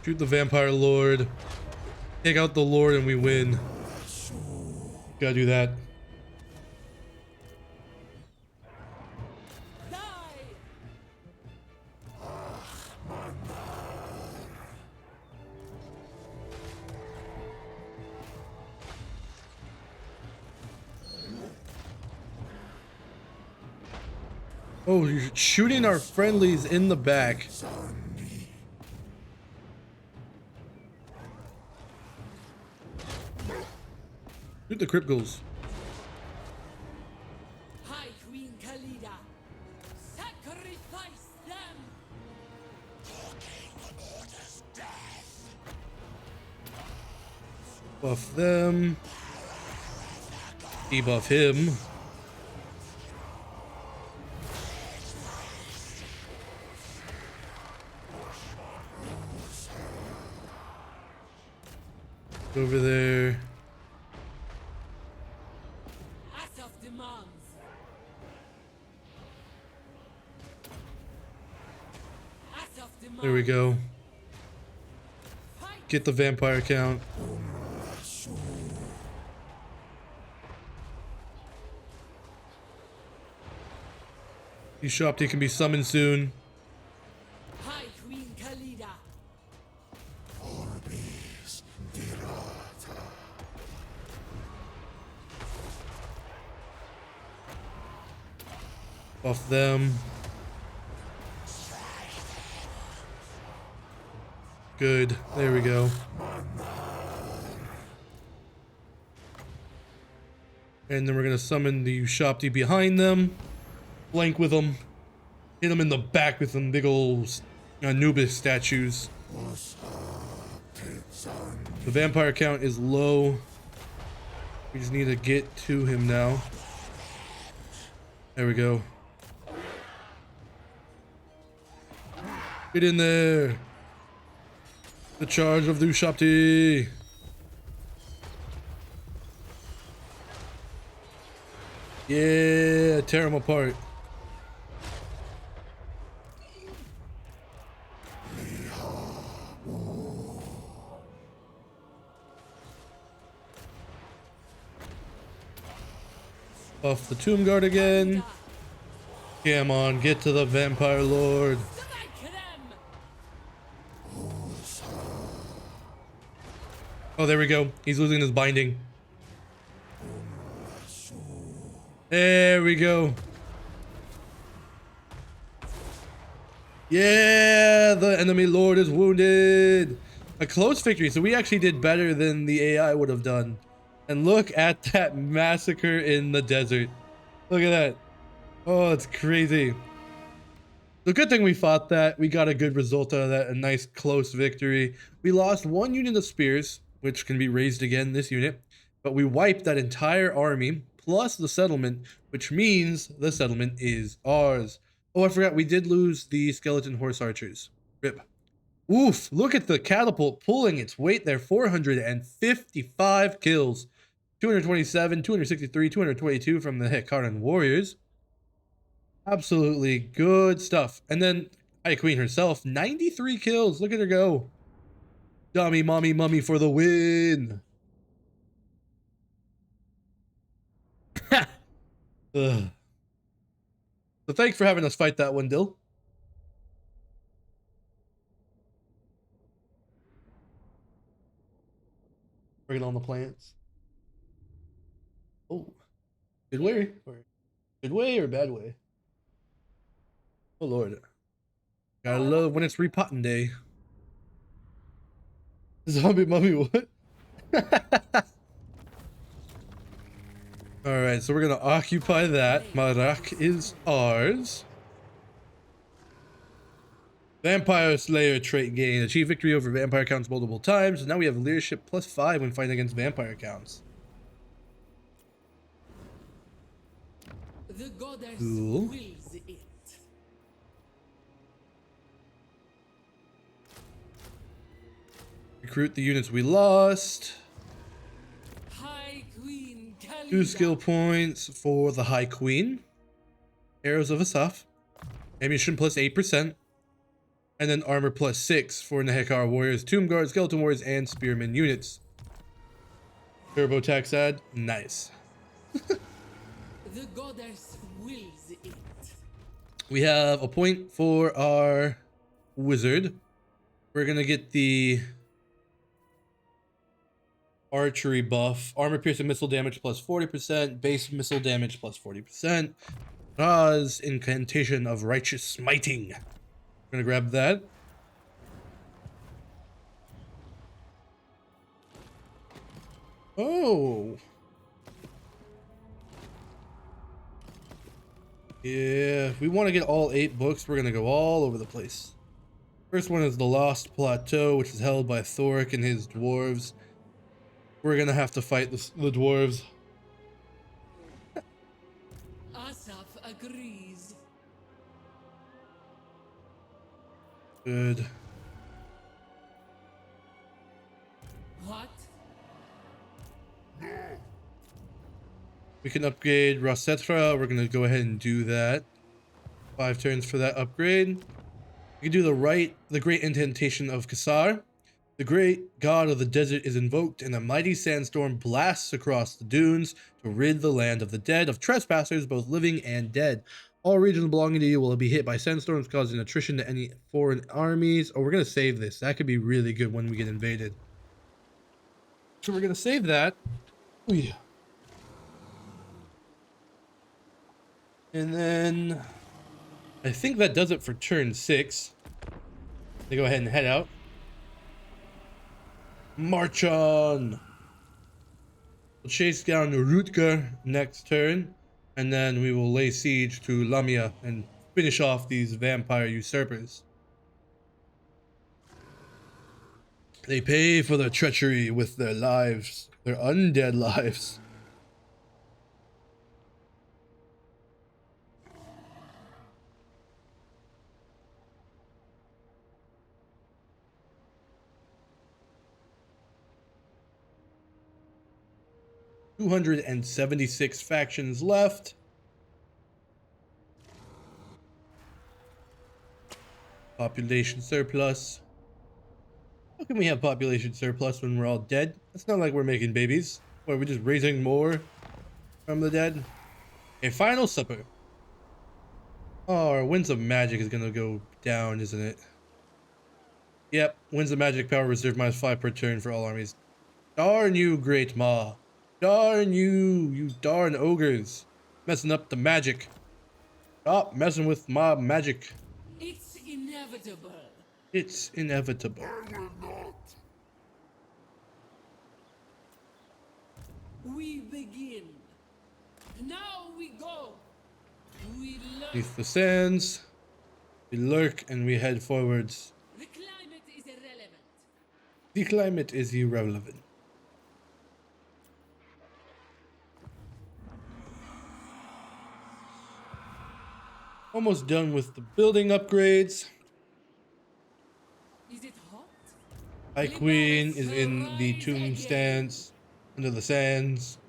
Shoot the vampire lord. Take out the lord and we win. Gotta do that. Die. Oh, you're shooting our friendlies in the back. Shoot the crypt ghouls. High Queen Khalida. Sacrifice them. Buff them. Debuff him. Over there. Asaph demands. Asaph demands. There we go. Fight. Get the vampire count. These Shopti can be summoned soon. High Queen Khalida. Buff them. Good. There we go. And then we're gonna summon the Shopti behind them. Flank with them. Hit them in the back with some big old Anubis statues. The vampire count is low. We just need to get to him now. There we go. Get in there. The charge of the Shopti. Yeah, tear him apart. Buff the Tomb Guard again. Come on, get to the Vampire Lord. Strike them. Oh, there we go. He's losing his binding. There we go. Yeah, the enemy lord is wounded. A close victory, so we actually did better than the AI would have done. And look at that massacre in the desert. Look at that. Oh, it's crazy. The good thing we fought that. We got a good result out of that, a nice close victory. We lost 1 unit of spears, which can be raised again this unit, but we wiped that entire army plus the settlement, which means the settlement is ours. Oh, I forgot, we did lose the skeleton horse archers. Rip. Oof, look at the catapult pulling its weight there. 455 kills. 227, 263, 222 from the Huscarl warriors. Absolutely good stuff. And then High Queen herself, 93 kills. Look at her go. Dummy, mommy, mummy for the win. Ugh. So thanks for having us fight that one, Dill. Bring it on the plants. Oh, good way, or good way or bad way? Oh Lord, gotta love when it's repotting day. Zombie mummy, what? All right, so we're gonna occupy that. Marak is ours. Vampire Slayer trait gain. Achieve victory over vampire counts multiple times. So now we have leadership +5 when fighting against vampire counts. The goddess Cool. wills it. Recruit the units we lost. High Queen Khalida. 2 skill points for the High Queen. Arrows of Asaph. Ammunition +8%. And then armor +6 for Neferata warriors, tomb guards, skeleton warriors, and spearmen units. Turbo tax add. Nice. The goddess wills it. We have a point for our wizard. We're gonna get the archery buff. Armor piercing missile damage +40%. Base missile damage +40%. Ra's incantation of righteous smiting. Gonna grab that. Oh. Yeah, if we want to get all 8 books, we're gonna go all over the place. First one is the Lost Plateau, which is held by Thoric and his dwarves. We're gonna have to fight the dwarves. Asaph agrees. Good. What? We can upgrade Rosetra. We're gonna go ahead and do that. 5 turns for that upgrade. We can do the great incantation of Kassar. The great god of the desert is invoked, and a mighty sandstorm blasts across the dunes to rid the land of the dead of trespassers, both living and dead. All regions belonging to you will be hit by sandstorms, causing attrition to any foreign armies. Oh, we're gonna save this. That could be really good when we get invaded. So we're gonna save that. Oh, yeah. And then I think that does it for turn 6. They go ahead and head out. March on. We'll chase down Rutger next turn, and then we will lay siege to Lamia and finish off these vampire usurpers. They pay for their treachery with their lives, their undead lives. $276 factions left. Population surplus. How can we have population surplus when we're all dead? It's not like we're making babies. Or are we just raising more from the dead? A final supper. Oh, our winds of magic is gonna go down, isn't it? Yep, winds of magic power reserve -5 per turn for all armies. Darn you, Great Ma. Darn you, you darn ogres. Messing up the magic. Stop messing with my magic. It's inevitable. It's inevitable. I will not. We begin. Now we go. We learn. Beneath the sands. We lurk and we head forwards. The climate is irrelevant. The climate is irrelevant. Almost done with the building upgrades. Is it hot? High Queen is in the tomb stance, under the sands.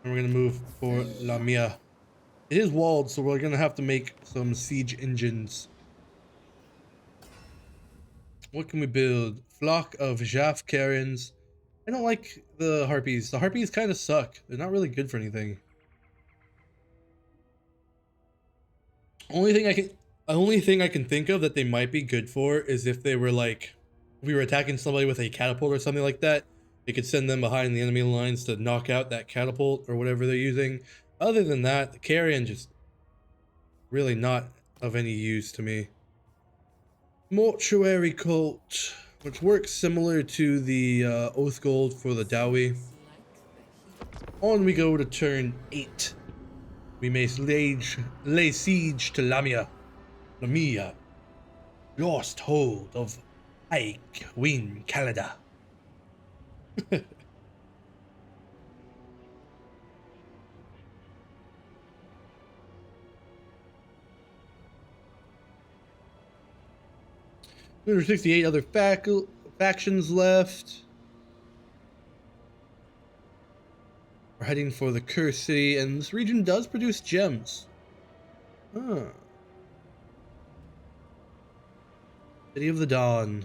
And we're gonna move for Lamia. It is walled, so we're gonna have to make some siege engines. What can we build? Flock of Jaff Karens. I don't like the harpies. The harpies kind of suck. They're not really good for anything. Only thing I can think of that they might be good for is if they were like, if we were attacking somebody with a catapult or something like that, they could send them behind the enemy lines to knock out that catapult or whatever they're using. Other than that, the carrion just really not of any use to me. Mortuary cult, which works similar to the Oath Gold for the Dowie. On we go to turn 8. We may lay siege to Lamia, lost hold of High Queen Khalida. 268 other factions left. We're heading for the Cursed City, and this region does produce gems. Huh. City of the Dawn.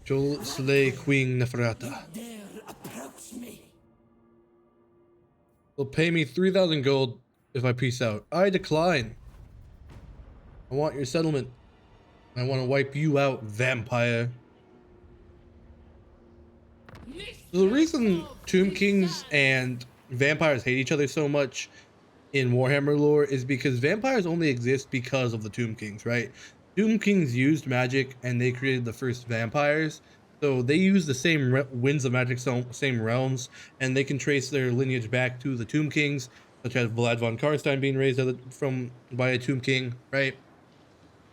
Joel slay Queen Neferata. Dare approach me. They'll pay me 3,000 gold if I peace out. I decline. I want your settlement. I want to wipe you out, vampire. So the reason Tomb Kings and vampires hate each other so much in Warhammer lore is because vampires only exist because of the Tomb Kings, right? Tomb Kings used magic and they created the first vampires. So they use the same winds of magic, same realms, and they can trace their lineage back to the Tomb Kings, such as Vlad von Karstein being raised by a Tomb King, right?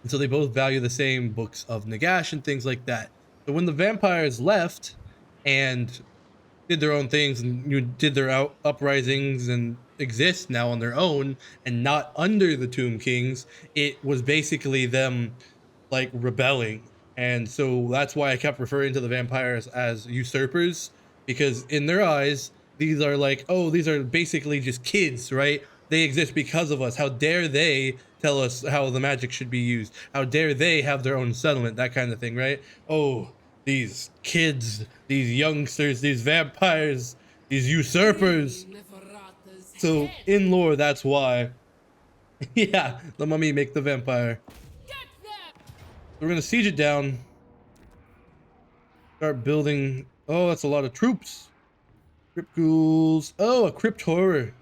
And so they both value the same books of Nagash and things like that. So when the vampires left and did their own things and did their uprisings and exist now on their own and not under the Tomb Kings, it was basically them like rebelling. And so that's why I kept referring to the vampires as usurpers, because in their eyes, these are like, oh, these are basically just kids, right? They exist because of us. How dare they tell us how the magic should be used? How dare they have their own settlement? That kind of thing, right? Oh, these kids, these youngsters, these vampires, these usurpers. So in lore, that's why. Yeah, the mummy make the vampire. We're gonna siege it down. Start building. Oh, that's a lot of troops. Crypt ghouls. Oh, a crypt horror.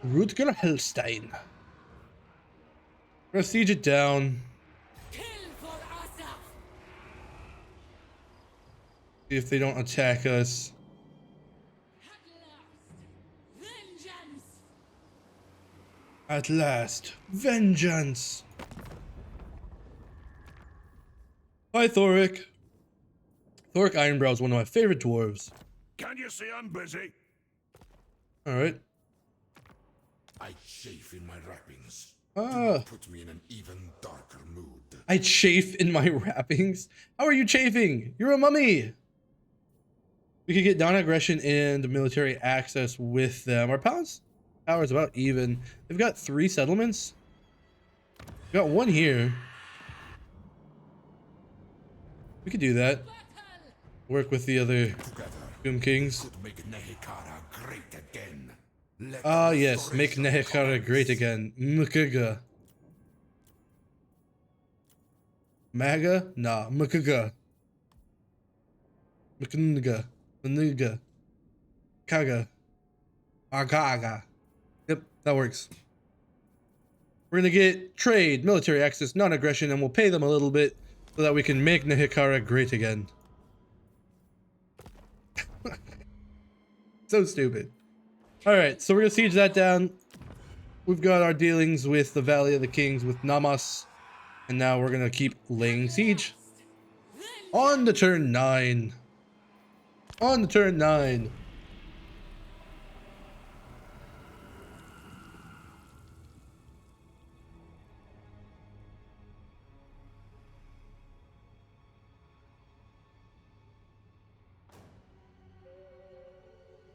Rutger Hellstein. We're gonna siege it down. Kill for Asaph. See if they don't attack us. At last, vengeance. At last, vengeance. Hi, Thoric. Thoric Ironbrow is one of my favorite dwarves. Can you see I'm busy? All right. I chafe in my wrappings. Ah. Put me in an even darker mood. I chafe in my wrappings. How are you chafing? You're a mummy. We could get non-aggression and military access with them. Our power is about even. They've got 3 settlements. We've got 1 here. We could do that. Work with the other Tomb Kings. Ah, yes. Make Neferata great again. Mkuga. Maga? Nah, Mkuga. Mkuga. Manuga. Kaga. Agaga. Yep, that works. We're gonna get trade, military access, non-aggression, and we'll pay them a little bit so that we can make Neferata great again. So stupid. All right, so we're gonna siege that down. We've got our dealings with the Valley of the Kings with Namas, and now we're gonna keep laying siege. On the turn 9. On the turn 9.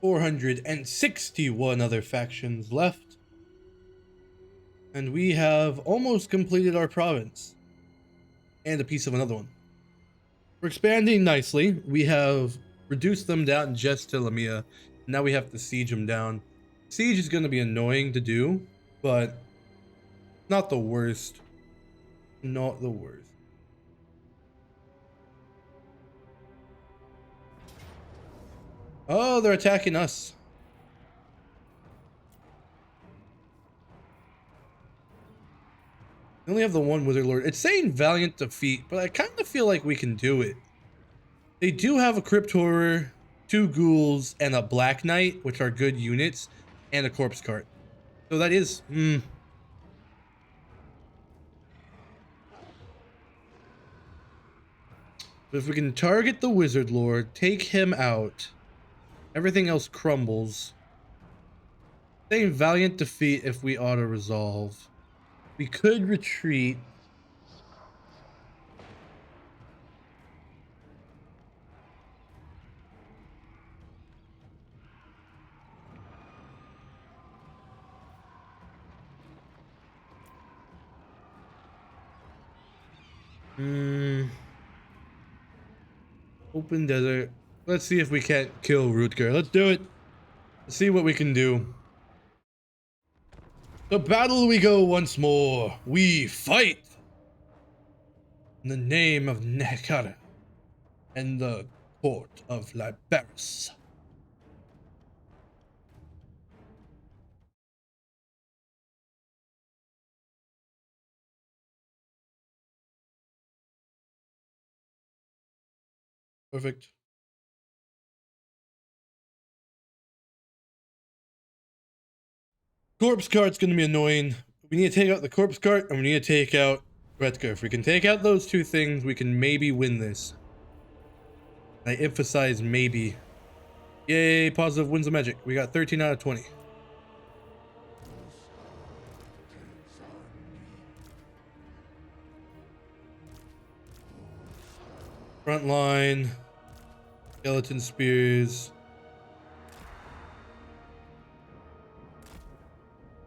$461 other factions left. And we have almost completed our province. And a piece of another one. We're expanding nicely. We have reduced them down just to Lamia. Now we have to siege them down. Siege is going to be annoying to do, but not the worst. Not the worst. Oh, they're attacking us. We only have the one Wizard Lord. It's saying Valiant Defeat, but I kind of feel like we can do it. They do have a Crypt Horror, 2 Ghouls, and a Black Knight, which are good units, and a Corpse Cart. So that is... But if we can target the Wizard Lord, take him out, everything else crumbles. Saying Valiant Defeat if we auto-resolve. We could retreat. Open desert. Let's see if we can't kill Rutger. Let's do it. Let's see what we can do. To battle we go once more. We fight. In the name of Neferata and the court of Lybaras. Perfect. Corpse cart's gonna be annoying. We need to take out the corpse cart and we need to take out Rutger. If we can take out those 2 things, we can maybe win this. I emphasize maybe. Yay, positive wins of magic. We got 13 out of 20. Front line. Skeleton spears.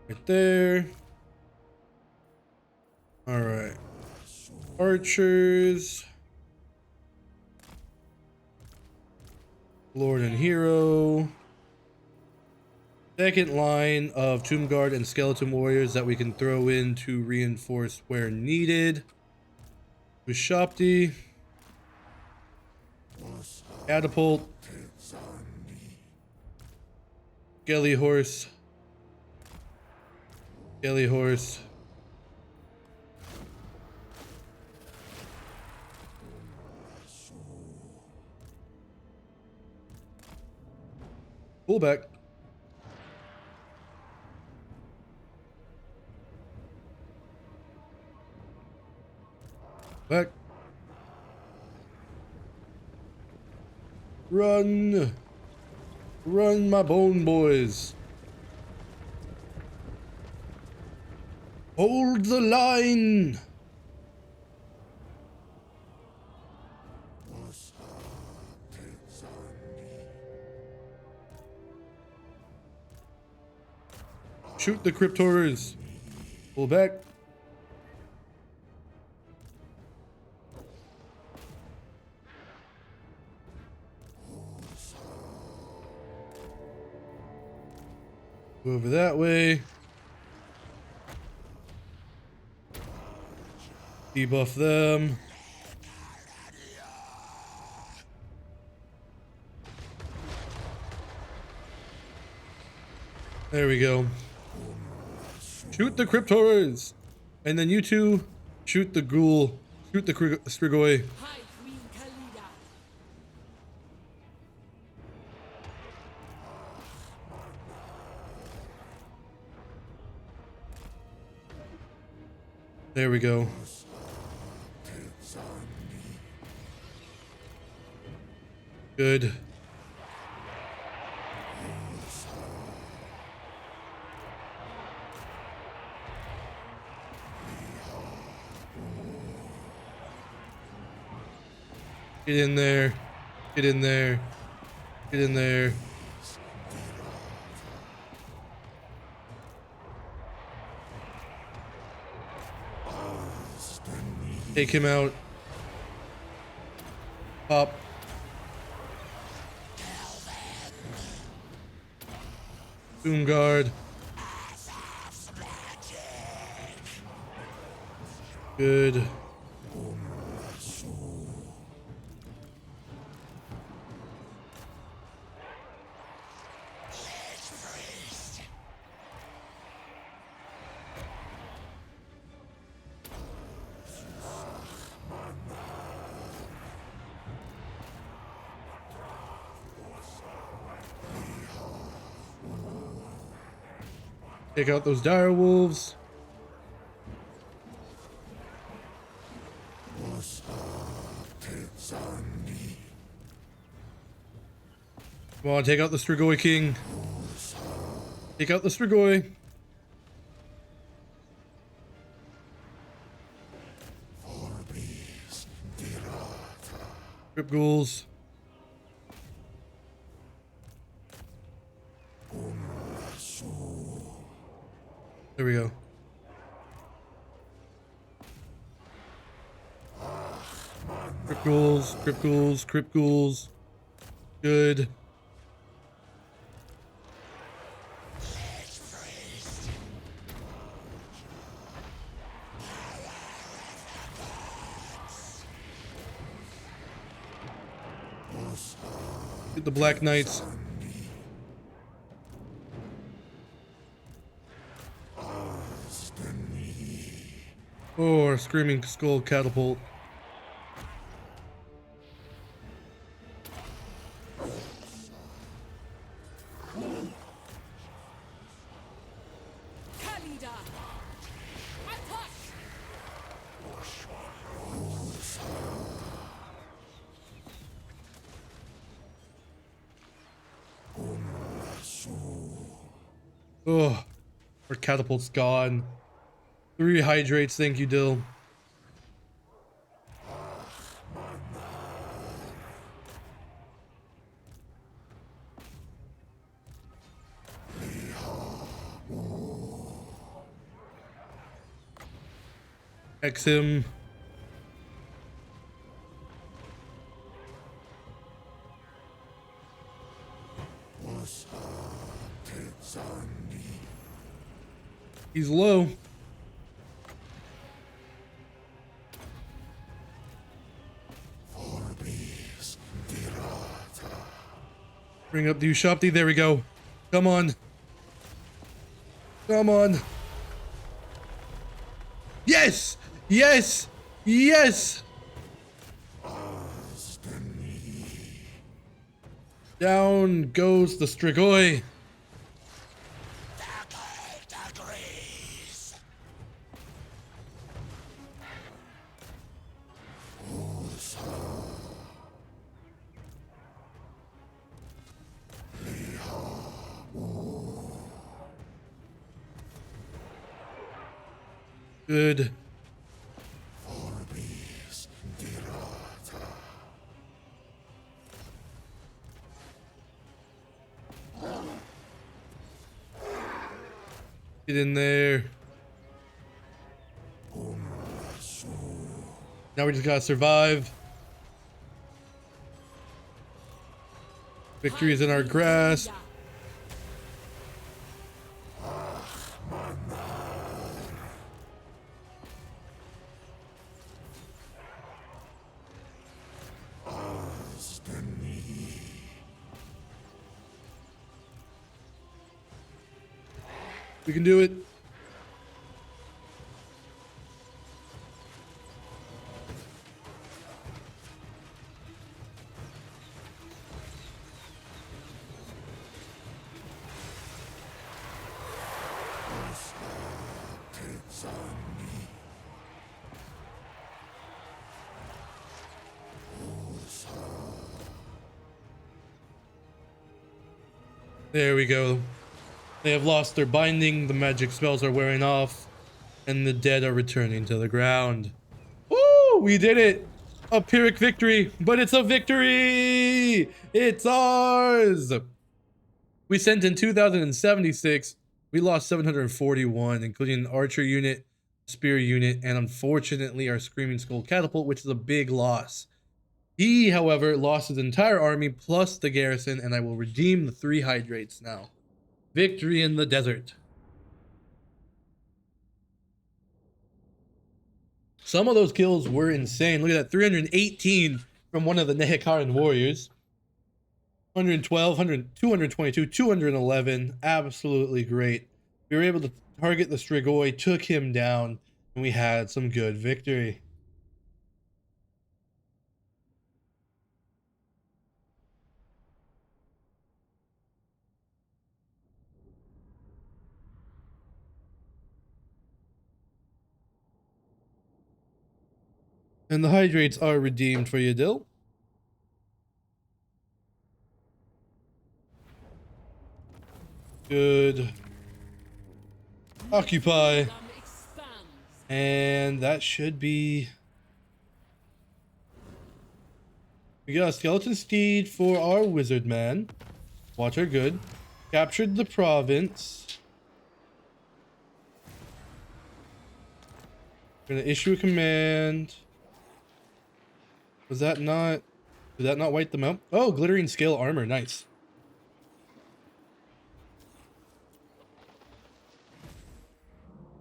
Right there. Alright. Archers. Lord and Hero. Second line of Tomb Guard and Skeleton Warriors that we can throw in to reinforce where needed. Ushapti. Catapult. Skelly Horse. Skelly Horse. Pull back. Back. Run. Run, my bone boys. Hold the line. Shoot the Crypt Horrors. Pull back. Go over that way. Debuff them. There we go. Shoot the Crypt Horrors. And then you two shoot the Ghoul. Shoot the Strigoi. High Queen Khalida. There we go. Good. Get in there. Get in there. Get in there. Take him out. Pop. Boom guard. Good. Take out those dire wolves. Come on, take out the Strigoi King. Take out the Strigoi. Rip ghouls. There we go. Crypt ghouls, crypt ghouls, crypt ghouls. Good. Get the Black Knights. Oh, our Screaming Skull Catapult. Khalida! Attack! Oh, our catapult's gone. 3 hydrates, thank you, Dill. X him. He's low. Bring up the Ushapti. There we go. Come on. Come on. Yes! Yes! Yes! Down goes the Strigoi. Good. Get in there. Now we just gotta survive. Victory is in our grasp. We can do it. There we go. They have lost their binding, the magic spells are wearing off, and the dead are returning to the ground. Woo! We did it! A Pyrrhic victory, but it's a victory! It's ours! We sent in 2,076. We lost 741, including an archer unit, spear unit, and unfortunately our Screaming Skull catapult, which is a big loss. He, however, lost his entire army plus the garrison, and I will redeem the 3 hydrates now. Victory in the desert. Some of those kills were insane. Look at that, 318 from one of the Nehekaran warriors. 112, 222, 211. Absolutely great. We were able to target the Strigoi, took him down, and we had some good victory. And the hydrates are redeemed for you, Dill. Good. Occupy. And that should be... We got a skeleton steed for our wizard man. Watch her good. Captured the province. Gonna issue a command. Was that not... Did that not wipe them out? Oh, glittering scale armor. Nice.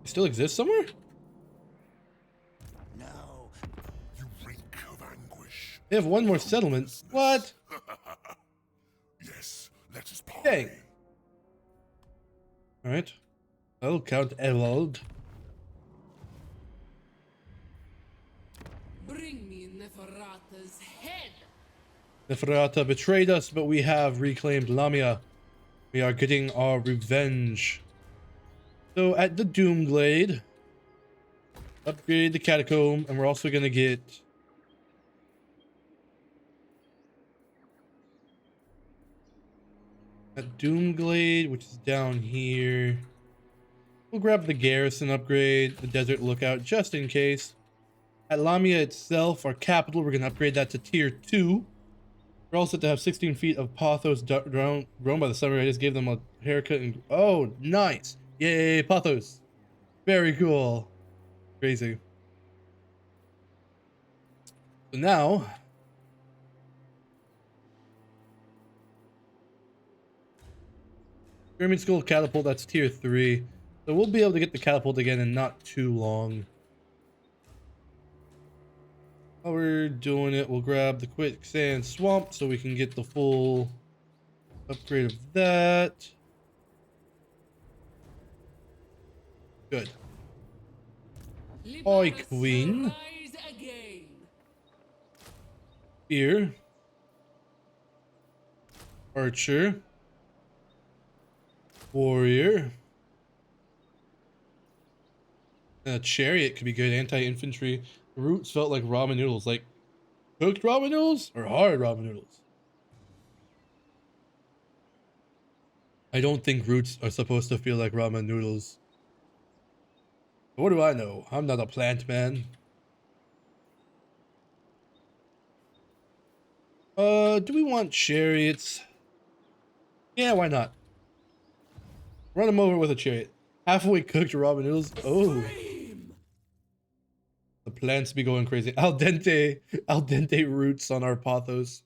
It still exists somewhere? Now, you reek of anguish. They have one more settlement. What? Yes, let us party. Dang. Alright. Oh, Count Ewald. Bring me Neferata's head. Neferata betrayed us, but we have reclaimed Lamia. We are getting our revenge. So at the Doomglade, upgrade the Catacomb, and we're also going to get... At Doomglade, which is down here, we'll grab the Garrison upgrade, the Desert Lookout, just in case. At Lamia itself, our capital, we're going to upgrade that to tier 2. We're also to have 16 feet of Pothos grown by the summer. I just gave them a haircut and... Oh, nice. Yay, Pothos. Very cool. Crazy. So now... Screaming Skull Catapult, that's tier 3. So we'll be able to get the catapult again in not too long. While we're doing it, we'll grab the Quicksand Swamp so we can get the full upgrade of that. Good. Oi, Queen. Here. Archer. Warrior. A chariot could be good. Anti-infantry. Roots felt like ramen noodles. Like cooked ramen noodles or hard ramen noodles? I don't think roots are supposed to feel like ramen noodles. What do I know? I'm not a plant man. Do we want chariots? Yeah, why not? Run them over with a chariot. Halfway cooked ramen noodles. Oh. The plants be going crazy. Al dente roots on our Pothos.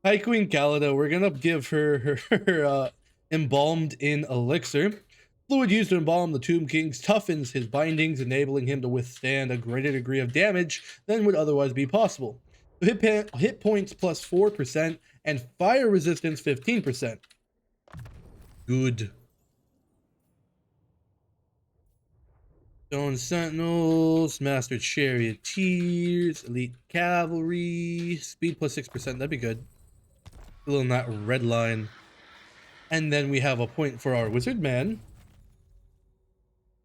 High Queen Khalida, we're gonna give her embalmed in elixir. Fluid used to embalm the Tomb Kings toughens his bindings, enabling him to withstand a greater degree of damage than would otherwise be possible. Hit points plus 4% and fire resistance 15%. Good. Stone Sentinels, Master Charioteers, Elite Cavalry, speed plus 6%, that'd be good. Still in that red line. And then we have a point for our Wizard Man.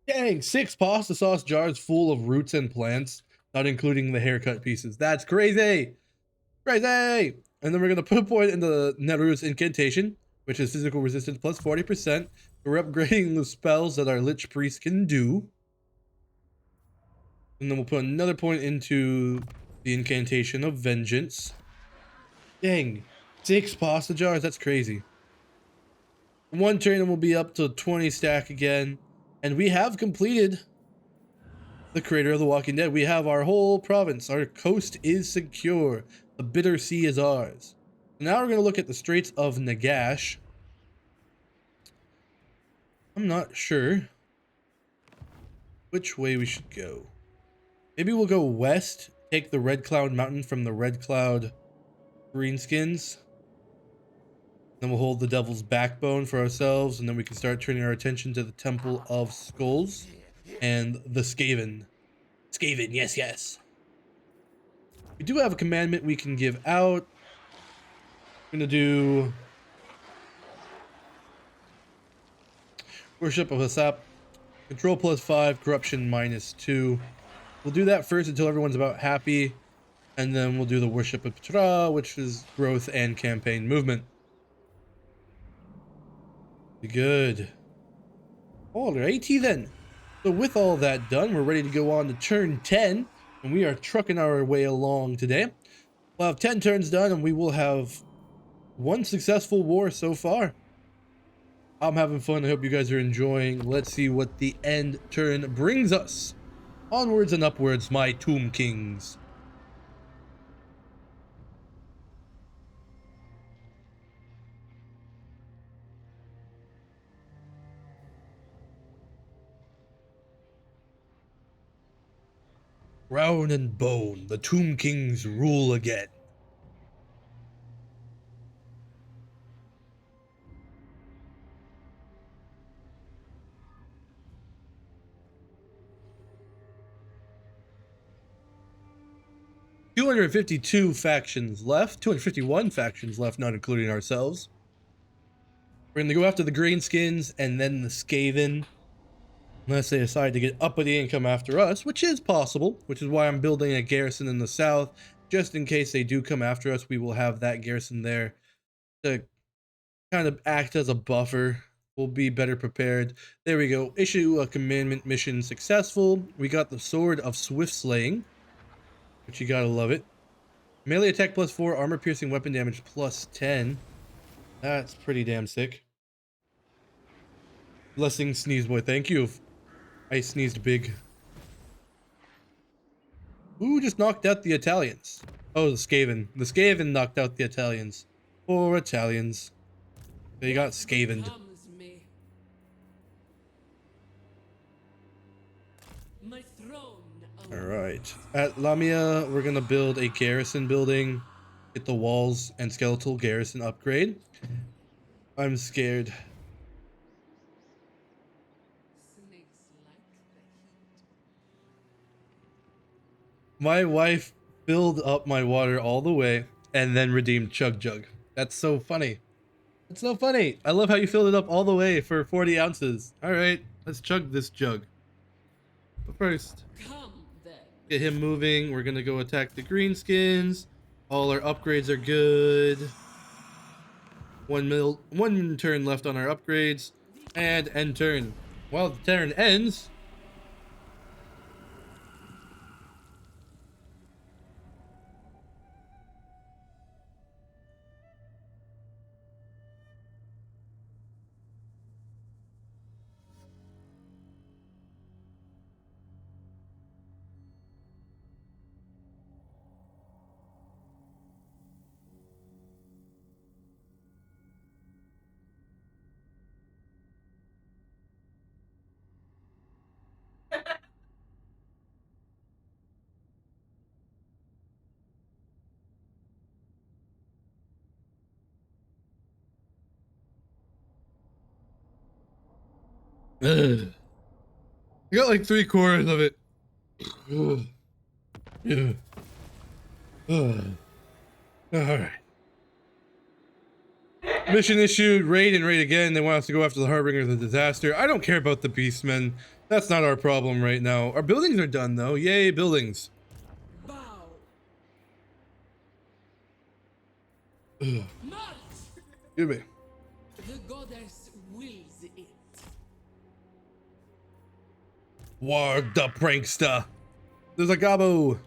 Dang, 6 pasta sauce jars full of roots and plants, not including the haircut pieces. That's crazy! Crazy! And then we're going to put a point in the Neru's incantation, which is physical resistance plus 40%. We're upgrading the spells that our Lich Priest can do. And then we'll put another point into the incantation of vengeance. Dang, 6 pasta jars, that's crazy. One turn and we'll be up to 20 stack again. And we have completed the Creator of the Walking Dead. We have our whole province. Our coast is secure. The Bitter Sea is ours. Now we're going to look at the Straits of Nagash. I'm not sure which way we should go. Maybe we'll go west, take the Red Cloud Mountain from the Red Cloud Greenskins. Then we'll hold the Devil's Backbone for ourselves, and then we can start turning our attention to the Temple of Skulls and the Skaven. Skaven, yes, yes. We do have a commandment we can give out. I'm going to do Worship of Asaph. Control +5, Corruption -2. We'll do that first until everyone's about happy. And then we'll do the Worship of Ptra, which is growth and campaign movement. Good. Alrighty then. So with all that done, we're ready to go on to turn 10. And we are trucking our way along today. We'll have 10 turns done and we will have 1 successful war so far. I'm having fun. I hope you guys are enjoying. Let's see what the end turn brings us. Onwards and upwards, my Tomb Kings. Crown and bone, the Tomb Kings rule again. $252 factions left, 251 factions left, not including ourselves. We're going to go after the Greenskins and then the Skaven. Unless they decide to get uppity and come after us, which is possible, which is why I'm building a garrison in the south. Just in case they do come after us, we will have that garrison there to kind of act as a buffer. We'll be better prepared. There we go. Issue a commandment mission successful. We got the Sword of Swift Slaying, which you gotta love it. Melee attack +4, armor piercing weapon damage +10. That's pretty damn sick. Blessing Sneeze Boy, thank you. I sneezed big. Who just knocked out the Italians? Oh, the Skaven. The Skaven knocked out the Italians. Poor Italians. They got Skavened. Comes me. My throne. Alright. At Lamia, we're gonna build a garrison building. Get the walls and skeletal garrison upgrade. I'm scared. Snakes like the heat. My wife filled up my water all the way and then redeemed Chug Jug. That's so funny. It's so funny. I love how you filled it up all the way for 40 ounces. All right, let's chug this jug. But first, Come then. get him moving. We're gonna go attack the Greenskins. All our upgrades are good. One turn left on our upgrades. And end turn. While the turn ends, ugh. I got like 3/4 of it. Ugh. Yeah. Ugh. All right. Mission issued. Raid and raid again. They want us to go after the Harbinger of the Disaster. I don't care about the Beastmen. That's not our problem right now. Our buildings are done though. Yay, buildings. Bow. Ugh, March! give me. The goddess wills it. Ward the prankster. There's a gobbo.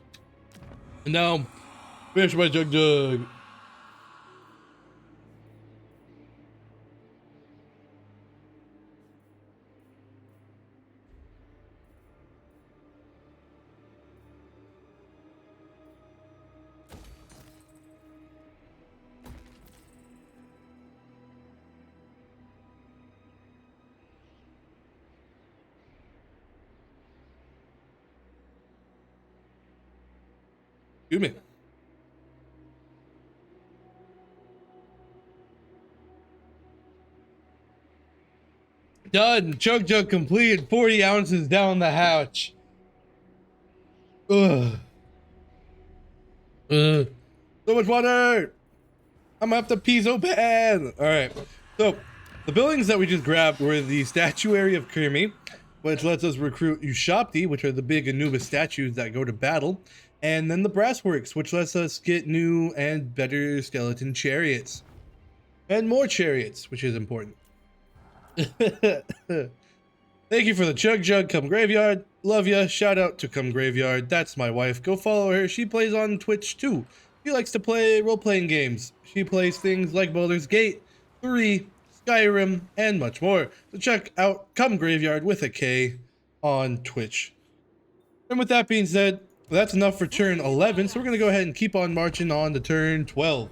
And now, finish my jug. Give me. Done. Jug completed. 40 ounces down the hatch. Ugh. Ugh. So much water. I'm gonna have to pee so bad. All right. So the buildings that we just grabbed were the statuary of Kirmi, which lets us recruit Ushapti, which are the big Anubis statues that go to battle, and then the brassworks, which lets us get new and better skeleton chariots, and more chariots, which is important. Thank you for the Jug Come Graveyard. Love ya. Shout out to Come Graveyard. That's my wife. Go follow her. She plays on Twitch too. She likes to play role-playing games. She plays things like Baldur's Gate 3, Skyrim, and much more. So check out Come Graveyard with a K on Twitch. And with that being said, that's enough for turn 11. So we're going to go ahead and keep on marching on to turn 12.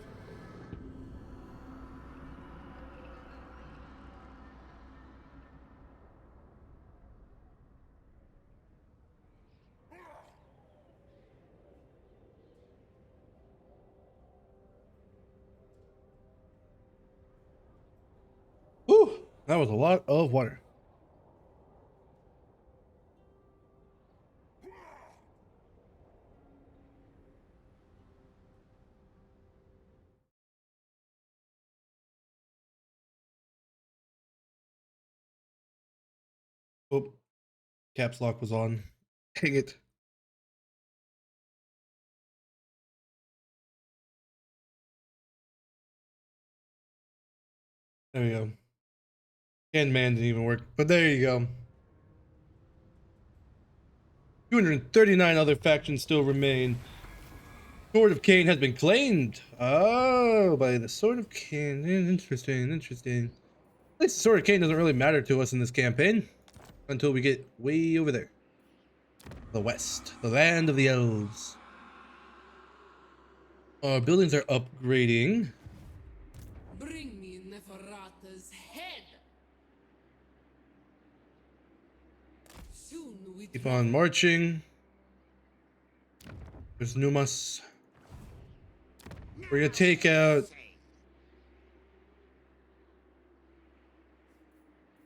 Whew, that was a lot of water. Oh, caps lock was on. Dang it. There we go. And man didn't even work, but there you go. 239 other factions still remain. Sword of Cain has been claimed. Oh, by the Sword of Cain. Interesting. At least the Sword of Cain doesn't really matter to us in this campaign until we get way over there. The West, the land of the elves. Our buildings are upgrading. Bring me Neferata's head. Soon we Keep on marching. There's Numas. We're gonna take out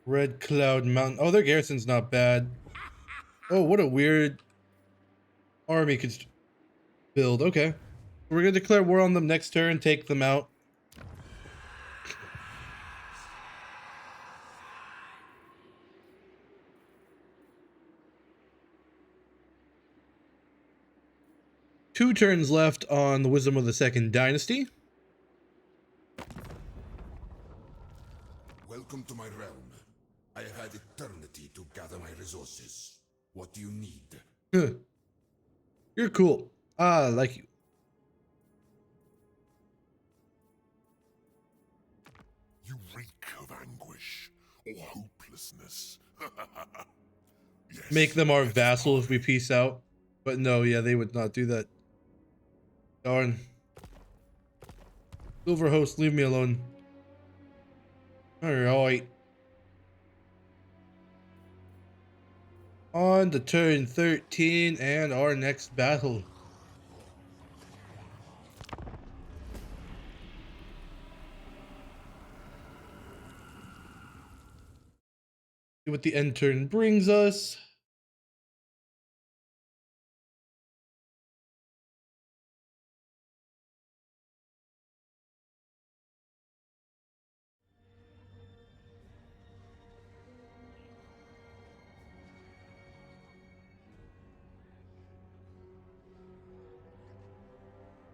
Red Cloud Mountain. Oh, their garrison's not bad. Oh, what a weird army could build. Okay. We're gonna declare war on them next turn, take them out. Two turns left on the Wisdom of the Second Dynasty. Welcome to my realm. I have had eternity to gather my resources. What do you need? You're cool. I like you. You reek of anguish or hopelessness. Yes, Make them our that's vassal if we fine. peace out. But no, yeah, they would not do that. Darn. Silver host, leave me alone. Alright. On to turn 13 and our next battle. See what the end turn brings us.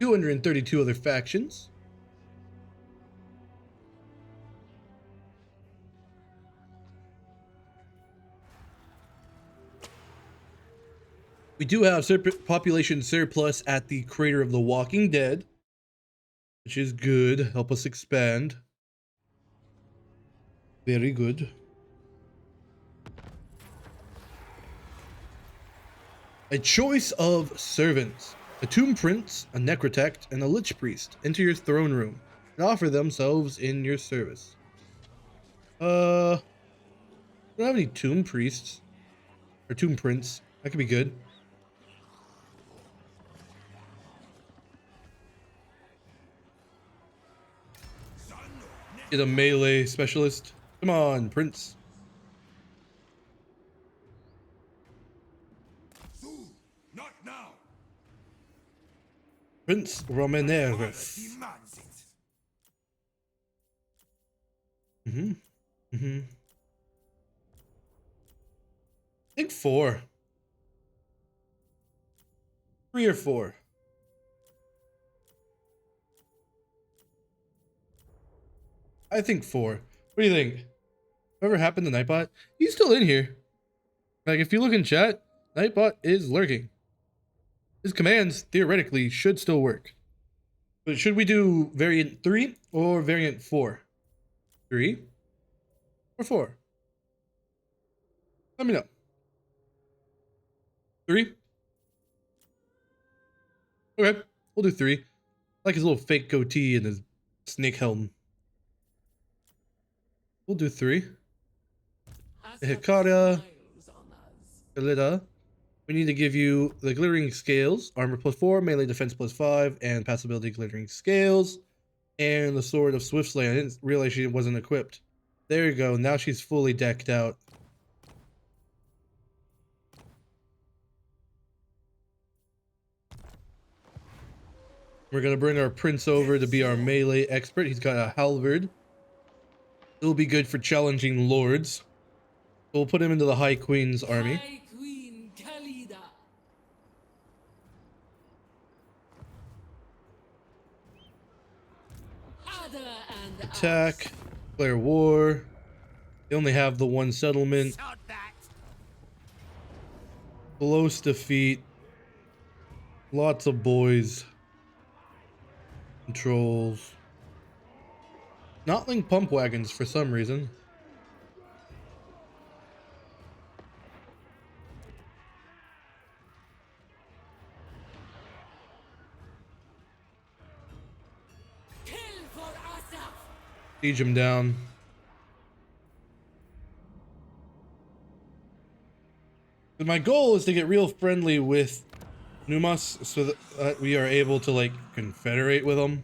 $232 other factions. We do have population surplus at the Crater of the Walking Dead, which is good. Help us expand. Very good. A choice of servants. A tomb prince, a necrotect, and a lich priest enter your throne room and offer themselves in your service. We don't have any tomb priests or tomb prince. That could be good. Get a melee specialist. Come on, prince. Not now. Prince Romaneris. Demands it. I think 4. 3 or 4. I think 4. What do you think? Whatever happened to Nightbot? He's still in here. Like, if you look in chat, Nightbot is lurking. His commands, theoretically, should still work. But should we do variant 3 or variant 4? 3 or 4? Let me know. 3? Okay, we'll do 3. I like his little fake goatee and his snake helm. We'll do 3. Huscarl, Khalida. We need to give you the glittering scales, armor +4, melee defense +5, and passability glittering scales, and the sword of Swift Slay. I didn't realize she wasn't equipped. There you go. Now she's fully decked out. We're gonna bring our prince over to be our melee expert. He's got a halberd. It'll be good for challenging lords. We'll put him into the High Queen's army. High Queen Khalida. Other and Attack, declare war. They only have the one settlement. Close defeat. Lots of boys. Controls. Notling pump wagons for some reason. kill for Asaph. Siege him down. But my goal is to get real friendly with Numas so that we are able to like confederate with them.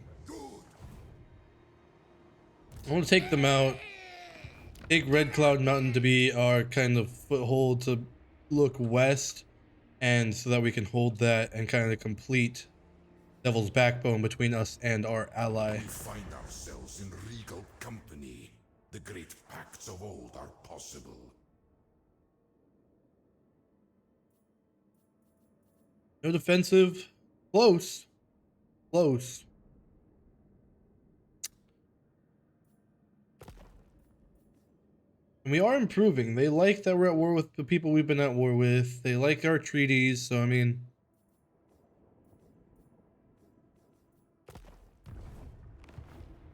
I want to take them out. Take Red Cloud Mountain to be our kind of foothold to look west, and so that we can hold that and kind of complete Devil's Backbone between us and our ally. We find ourselves in regal company. The great pacts of old are possible. No defensive. Close. Close. And we are improving. They like that we're at war with the people we've been at war with. They like our treaties, so I mean...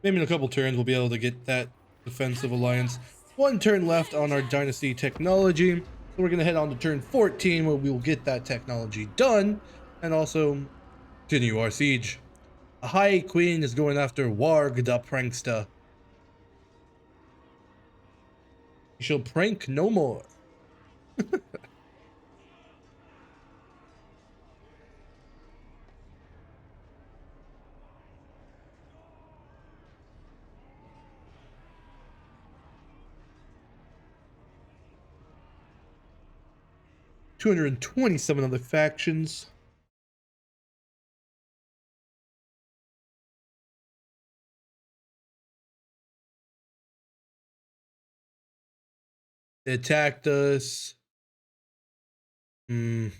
maybe in a couple turns we'll be able to get that defensive alliance. 1 turn left on our dynasty technology. So we're going to head on to turn 14 where we will get that technology done. And also continue our siege. A High Queen is going after Warg the Prankster. You shall prank no more. 227 other factions. They attacked us. We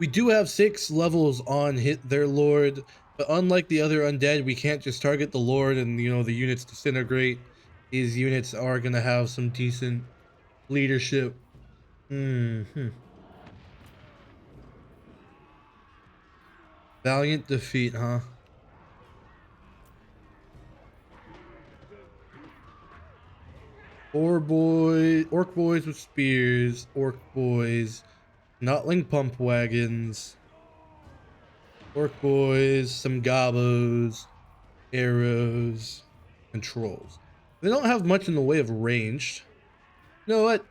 do have 6 levels on hit their lord, but unlike the other undead, we can't just target the lord and, you know, the units disintegrate. These units are gonna have some decent leadership. Valiant defeat, huh? Orc boys with spears, orc boys, notling pump wagons, orc boys, some gobos, arrows, and trolls. They don't have much in the way of ranged. You know what?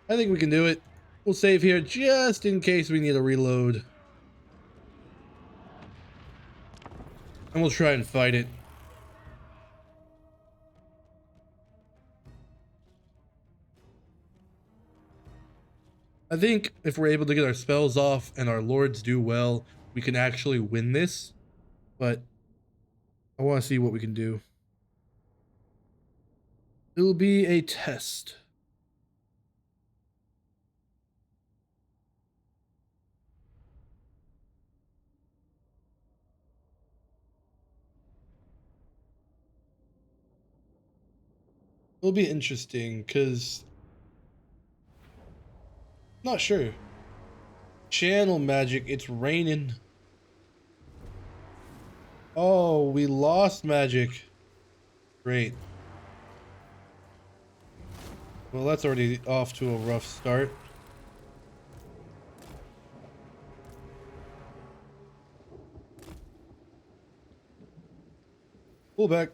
I think we can do it. We'll save here just in case we need a reload. And we'll try and fight it. I think if we're able to get our spells off and our lords do well, we can actually win this. But I want to see what we can do. It'll be a test. It'll be interesting because not sure. Channel magic, it's raining. Oh, we lost magic. Great. Well, that's already off to a rough start. Pull back.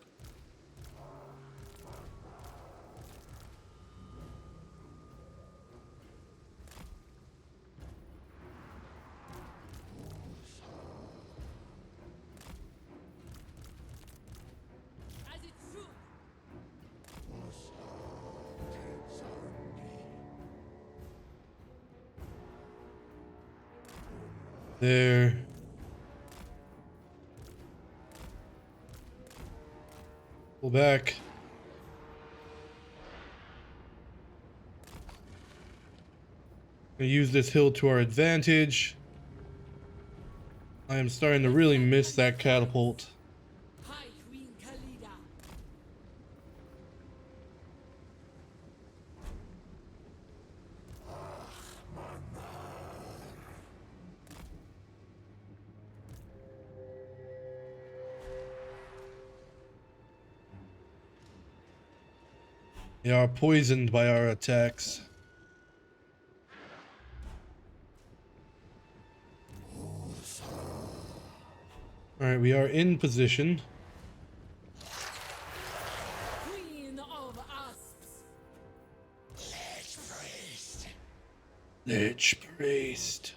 As it should. There. Pull back. Gonna use this hill to our advantage. I am starting to really miss that catapult. High Queen Khalida. They are poisoned by our attacks. Alright, we are in position. Queen of Asps. Lich priest.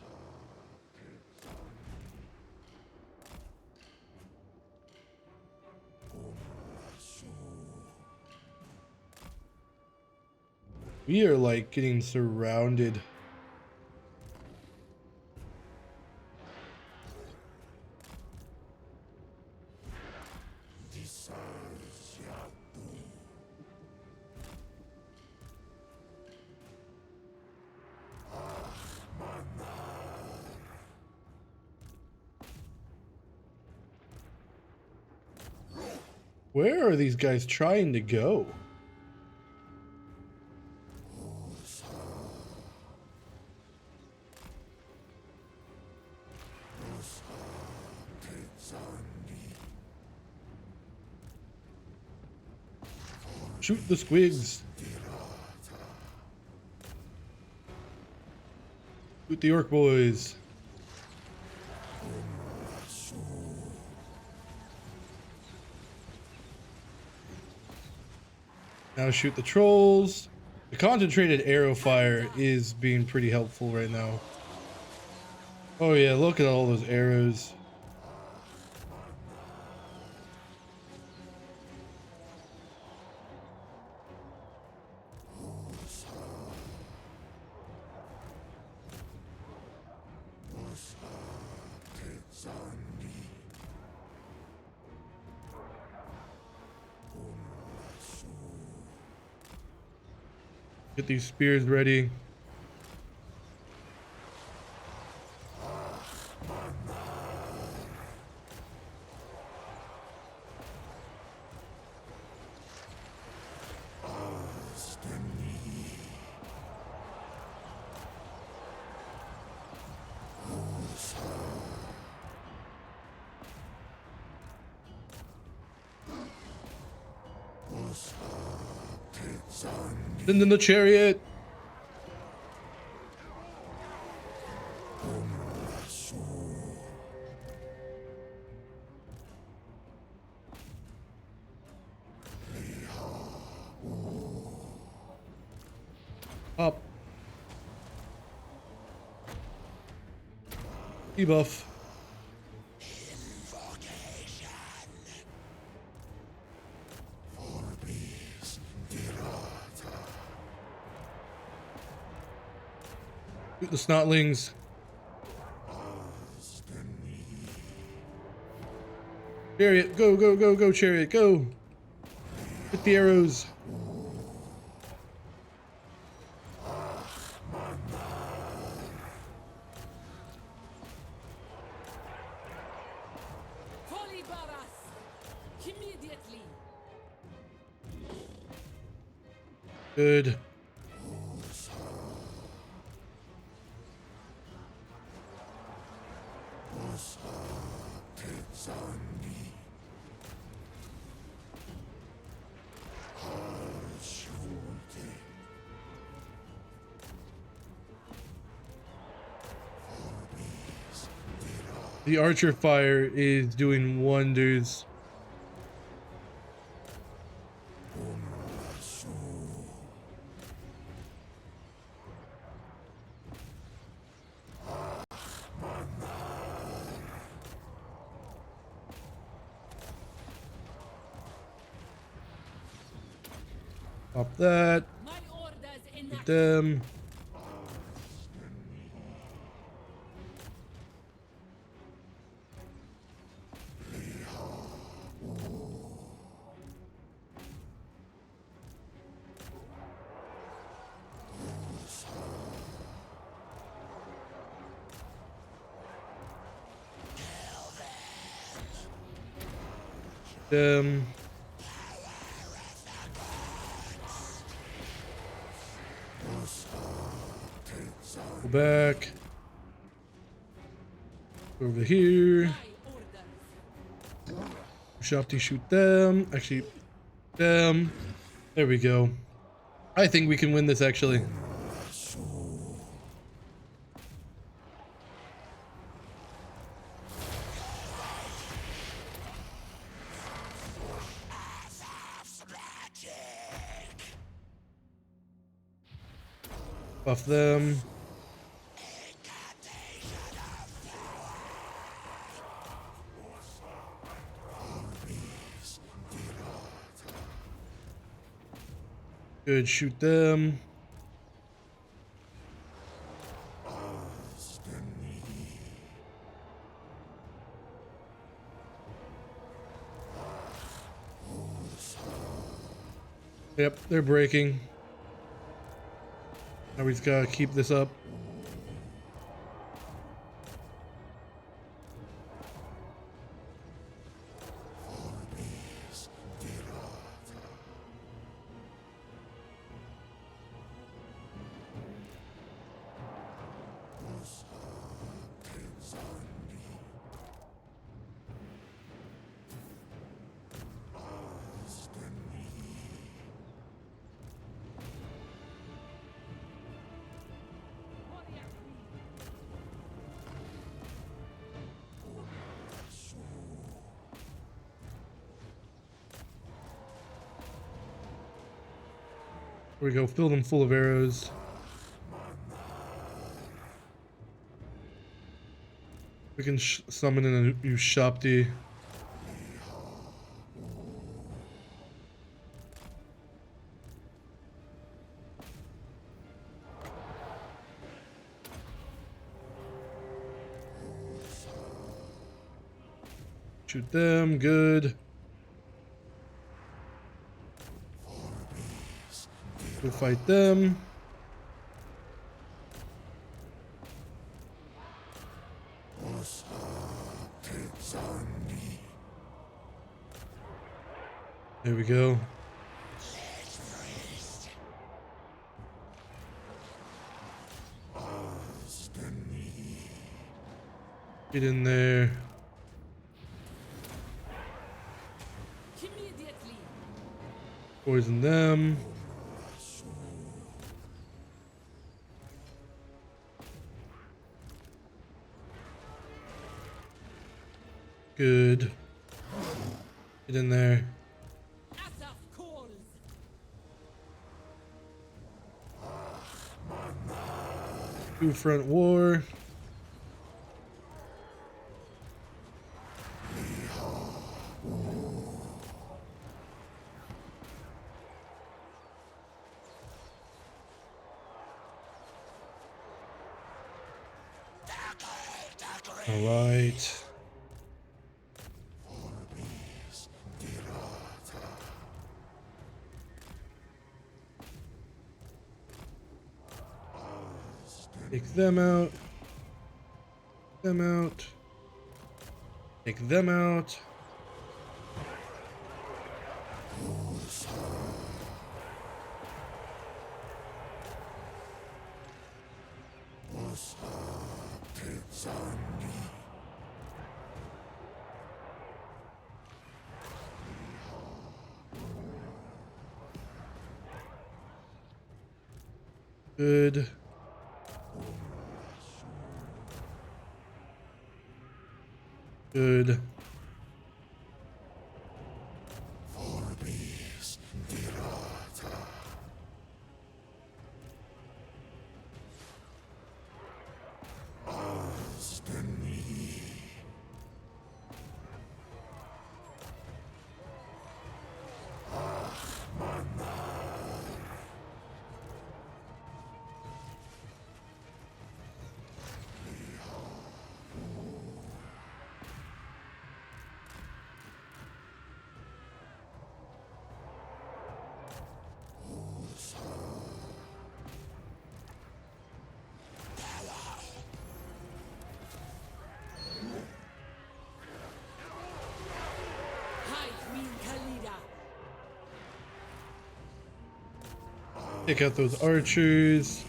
We are like getting surrounded. Where are these guys trying to go? Shoot the squigs. Shoot the orc boys. Now shoot the trolls. The concentrated arrow fire is being pretty helpful right now. Oh yeah, look at all those arrows. Get these spears ready. Send in the chariot. Up. Debuff. Shoot the snotlings. Chariot, go, go, go, go, chariot, go. Hit the arrows. For Lybaras! Immediately! Good. The archer fire is doing wonders. Pop that. My orders Hit enact. them. Them. Go back. Over here. My orders. Shopty, shoot them. Actually, them. There we go. I think we can win this actually. Buff them. Good, shoot them. Yep, they're breaking. Now we just gotta keep this up. There we go, fill them full of arrows. We can summon in a new Shopti. Shoot them, good. Go fight them. There we go. Get in there. Immediately. Poison them. Good. Get in there. Asaph calls. Two front war. All right. Take them out. Them out. Take them out. Good. Good. High Queen Khalida. Take out those archers.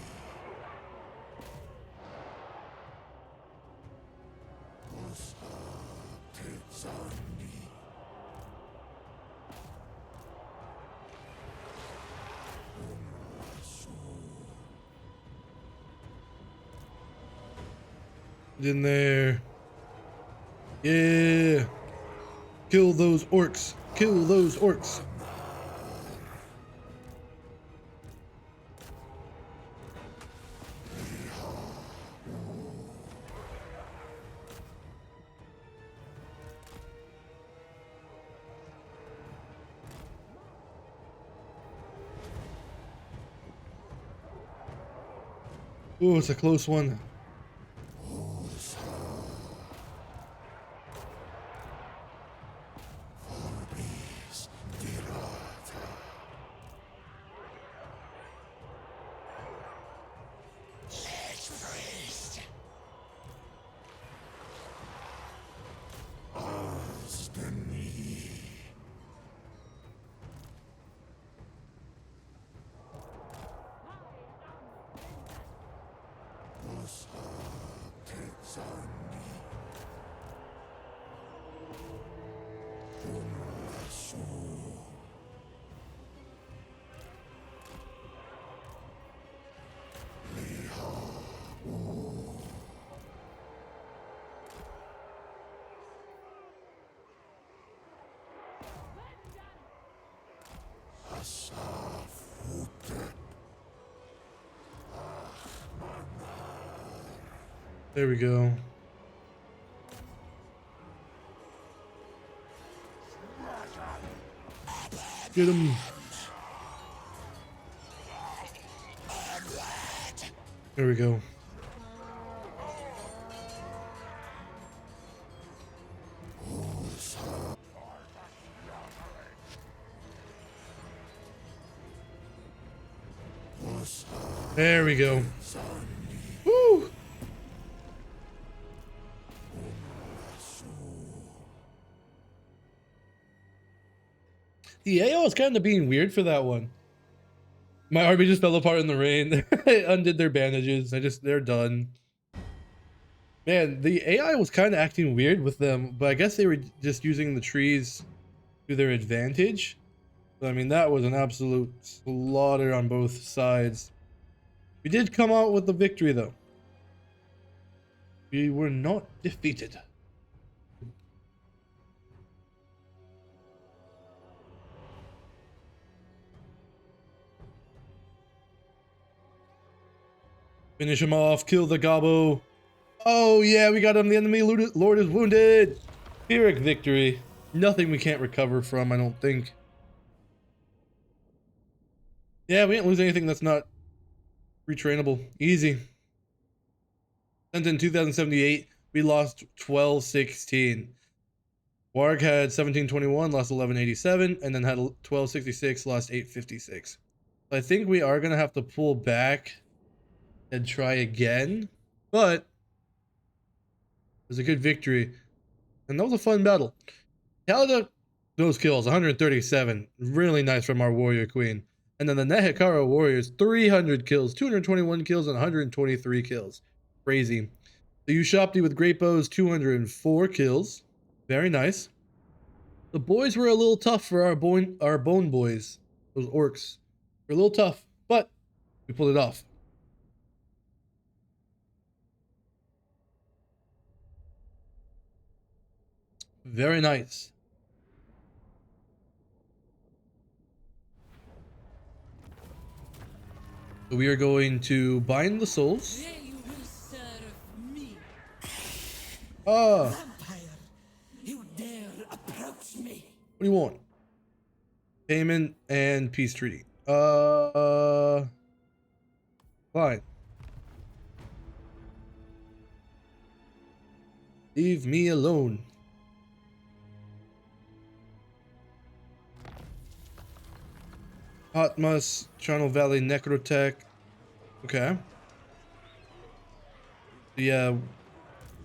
Get in there. Yeah. Kill those orcs. Kill those orcs. Oh, it's a close one. There we go. Get him. There we go. There we go. Woo! The AI was kind of being weird for that one. My army just fell apart in the rain. I undid their bandages. They're done. Man, the AI was kind of acting weird with them, but I guess they were just using the trees to their advantage. So, I mean, that was an absolute slaughter on both sides. We did come out with the victory, though. We were not defeated. Finish him off. Kill the gobbo. Oh yeah, we got him. The enemy lord is wounded. Pyrrhic victory. Nothing we can't recover from, I don't think. Yeah, we didn't lose anything that's not retrainable. Easy. And in 2078, we lost 1216. Warg had 1721, lost 1187, and then had 1266, lost 856. So I think we are going to have to pull back and try again, but it was a good victory. And that was a fun battle. Khalida, those kills, 137. Really nice from our warrior queen. And then the Neferata warriors, 300 kills, 221 kills, and 123 kills. Crazy. The Ushabti with great bows, 204 kills. Very nice. The boys were a little tough for our bone boys. Those orcs. They're a little tough, but we pulled it off. Very nice. So we are going to bind the souls. They will serve me. Ah, Vampire, you dare approach me? what do you want? Payment and peace treaty. Fine. Leave me alone. Hotmus, Channel Valley Necrotech. Okay. Yeah,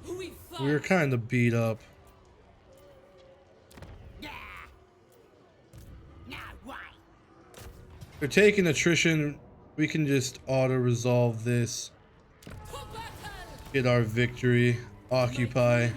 We we were kind of beat up. They're taking attrition. We can just auto-resolve this. Get our victory. Occupy.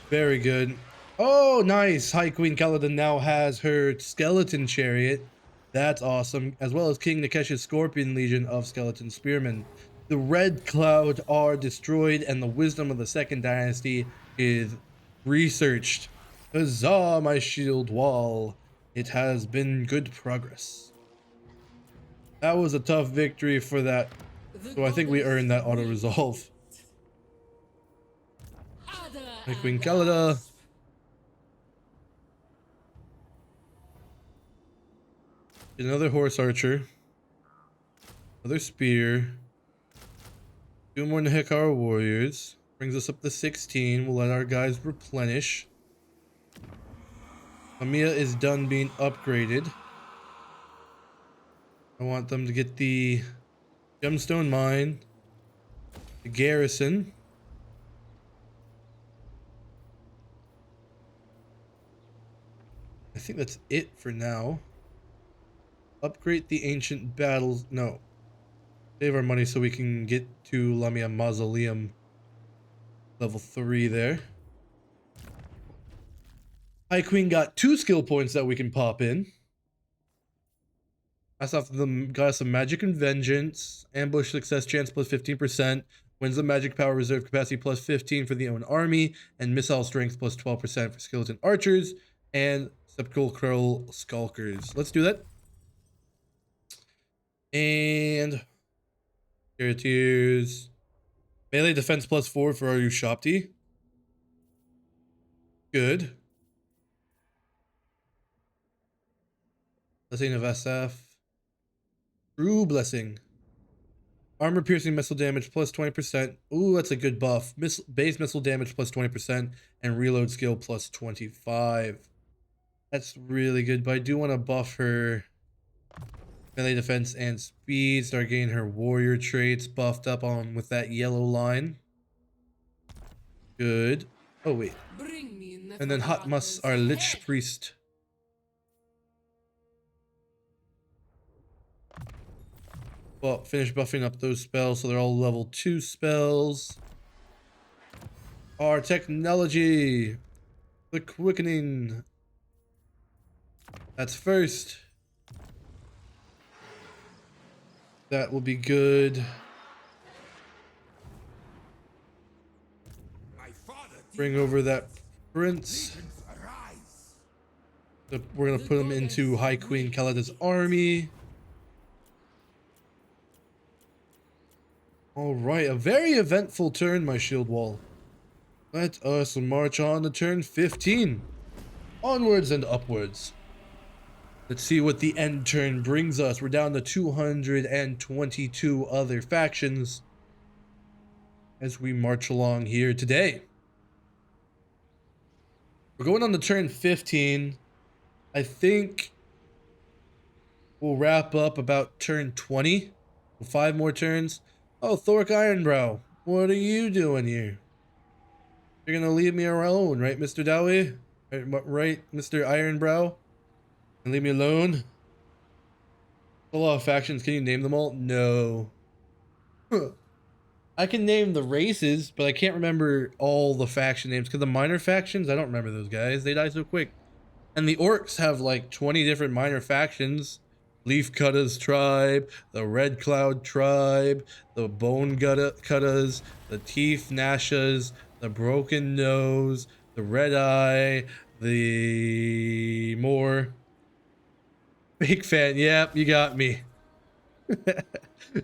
Very good. Oh, nice. High Queen Khalida now has her skeleton chariot. That's awesome. As well as King Nikesh's Scorpion Legion of Skeleton Spearmen. The Red Cloud are destroyed and the wisdom of the Second Dynasty is researched. Huzzah, my shield wall. It has been good progress. That was a tough victory for that. So I think we earned that auto-resolve. High Queen Khalida. Another horse archer. Another spear. 2 more Neferata warriors. Brings us up to 16. We'll let our guys replenish. Amiya is done being upgraded. I want them to get the gemstone mine. The garrison. I think that's it for now. Upgrade the ancient battles. No. Save our money so we can get to Lamia Mausoleum. Level 3 there. High Queen got 2 skill points that we can pop in. Asaph got some magic and vengeance. Ambush success chance plus 15%. Wins the magic power reserve capacity plus 15 for the own army. And missile strength plus 12% for skeleton archers. And sepulchral skulkers. Let's do that. And charioteers. Melee defense plus 4 for our Ushabti. Good. Blessing of Asaph. True blessing. Armor piercing missile damage plus 20%. Ooh, that's a good buff. Base missile damage plus 20% and reload skill plus 25. That's really good, but I do want to buff her melee defense and speed. Start getting her warrior traits buffed up on with that yellow line. Good. Oh, wait. And then Hotmus, our Lich Priest. Well, finish buffing up those spells so they're all level 2 spells. Our technology. The quickening. That's first. That will be good. Bring over that prince. So we're going to put him into High Queen Khalida's army. All right, a very eventful turn, my shield wall. Let us march on to turn 15. Onwards and upwards. Let's see what the end turn brings us. We're down to 222 other factions as we march along here today. We're going on to turn 15. I think we'll wrap up about turn 20. 5 more turns. Oh, Thork Ironbrow, what are you doing here? You're gonna leave me alone, right, Mr. Dowie? Right, Mr. Ironbrow? And leave me alone? A lot of factions. Can you name them all? No. I can name the races, but I can't remember all the faction names because the minor factions, I don't remember those guys. They die so quick. And the orcs have like 20 different minor factions. Leaf Cutta's tribe, the Red Cloud tribe, the Bone Cuttas, the Teeth Nashas, the Broken Nose, the Red Eye, the more big fan. Yep, you got me.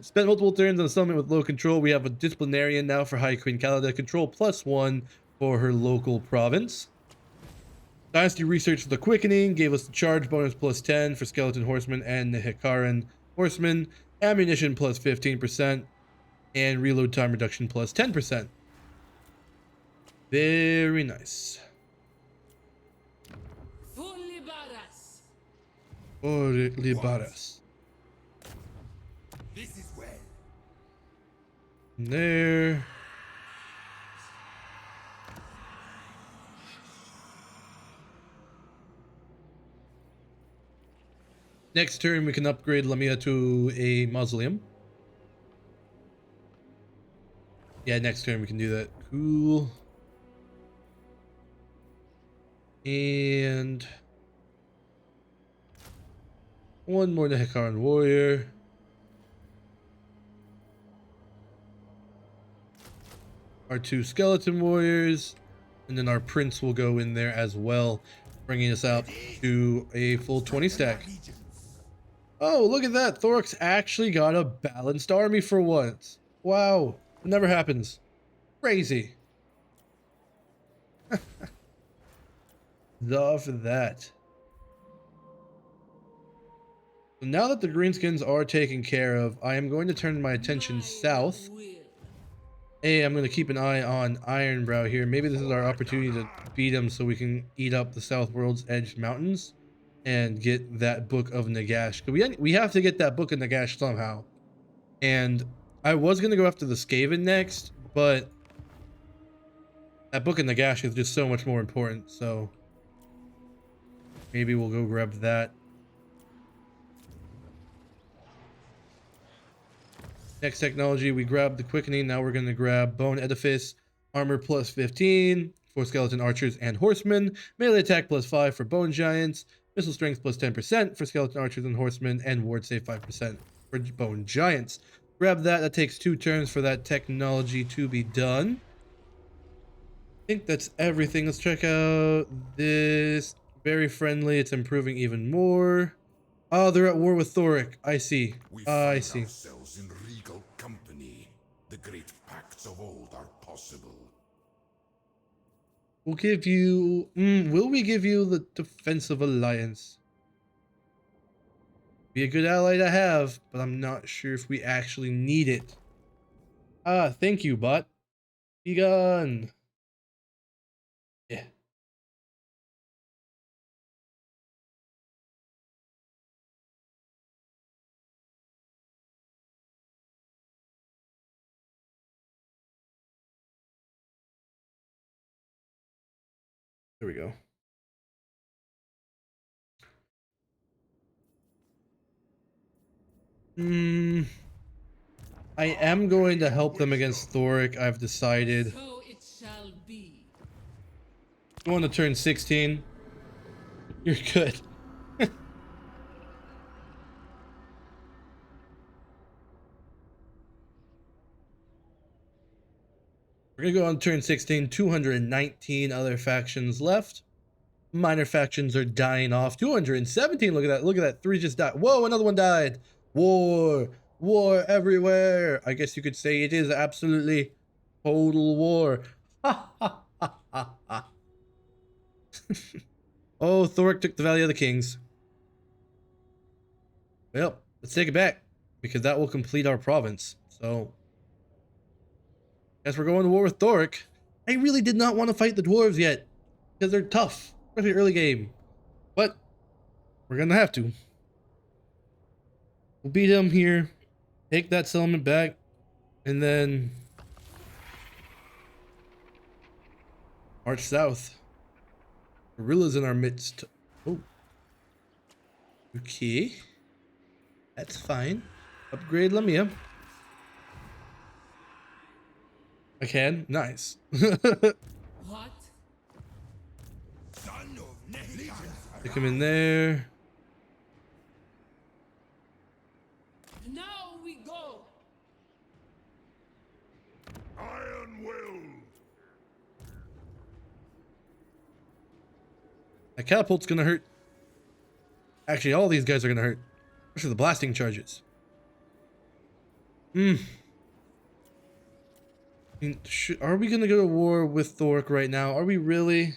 Spent multiple turns on a summit with low control. We have a disciplinarian now for High Queen Khalida. Control +1 for her local province. Dynasty Research for the Quickening gave us the charge bonus +10 for Skeleton Horsemen and the Huscarl Horsemen. Ammunition +15% and reload time reduction +10%. Very nice. For Lybaras. For Lybaras. This is well. There. Next turn, we can upgrade Lamia to a mausoleum. Yeah, next turn we can do that. Cool. And one more Neferata warrior. Our 2 skeleton warriors, and then our prince will go in there as well, bringing us out to a full 20 stack. Oh, look at that. Thork's actually got a balanced army for once. Wow. It never happens. Crazy. Love that. So now that the greenskins are taken care of, I am going to turn my attention south. Hey, I'm going to keep an eye on Ironbrow here. Maybe this is our opportunity to beat him so we can eat up the South World's Edge Mountains and get that Book of Nagash. We have to get that Book of Nagash somehow. And I was going to go after the Skaven next, but that Book of Nagash is just so much more important, so maybe we'll go grab that. Next technology, we grabbed the Quickening. Now we're going to grab Bone Edifice, armor +15 for skeleton archers and horsemen, melee attack +5 for bone giants, missile strength +10% for skeleton archers and horsemen, and ward save 5% for bone giants. Grab that. That takes 2 turns for that technology to be done. I think that's everything. Let's check out this. Very friendly. It's improving even more. Oh, they're at war with Thoric. I see. I see. Ourselves in regal company. The great pacts of old are possible. We'll give you... will we give you the defensive alliance? Be a good ally to have, but I'm not sure if we actually need it. Ah, thank you, bot. Be gone. Yeah. There we go. I am going to help them against Thoric, I've decided. So it shall be. Going to turn 16. You're good. We're going to go on turn 16. 219 other factions left. Minor factions are dying off. 217. Look at that. Look at that. 3 just died. Whoa, another one died. War. War everywhere. I guess you could say it is absolutely total war. Ha ha ha ha ha. Oh, Thoric took the Valley of the Kings. Well, let's take it back, because that will complete our province. So, guess we're going to war with Thoric. I really did not want to fight the dwarves yet, because they're tough, especially early game. But we're gonna have to. We'll beat him here, take that settlement back, and then march south. Gorillas in our midst. Oh. Okay. That's fine. Upgrade Lamia. I can? Nice. What? Son of Neferata. Stick him in there. Now we go. Iron-willed. That catapult's gonna hurt. Actually, all these guys are gonna hurt. Especially the blasting charges. Are we gonna go to war with Thoric right now? Are we really?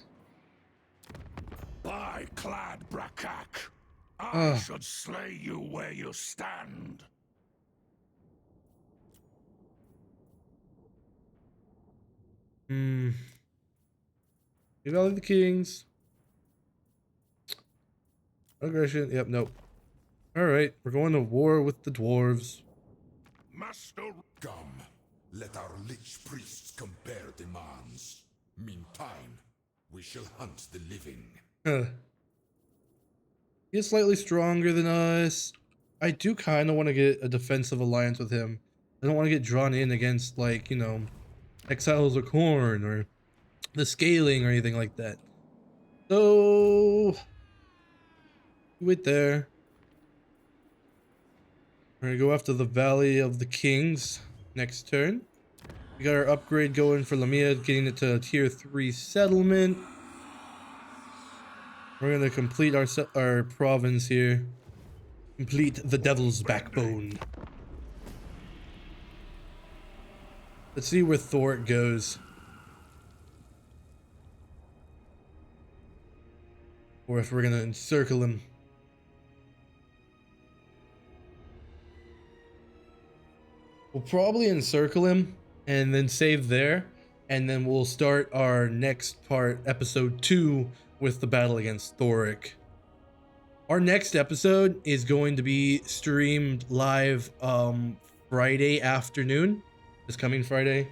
By clad Brakak, I should slay you where you stand. Valley of the Kings. Aggression. Yep, nope. Alright, we're going to war with the dwarves. Master, come. Let our lich priests compare demands. Meantime, we shall hunt the living. He's slightly stronger than us. I do kind of want to get a defensive alliance with him. I don't want to get drawn in against, like, you know, Exiles of Khorne or the Scaling or anything like that. So, wait there. We're gonna go after the Valley of the Kings next turn. We got our upgrade going for Lamia, getting it to a tier 3 settlement. We're gonna complete our province here. Complete the Devil's Backbone. Let's see where Thoric goes. Or if we're gonna encircle him. We'll probably encircle him and then save there. And then we'll start our next part, episode 2, with the battle against Thoric. Our next episode is going to be streamed live Friday afternoon. This coming Friday.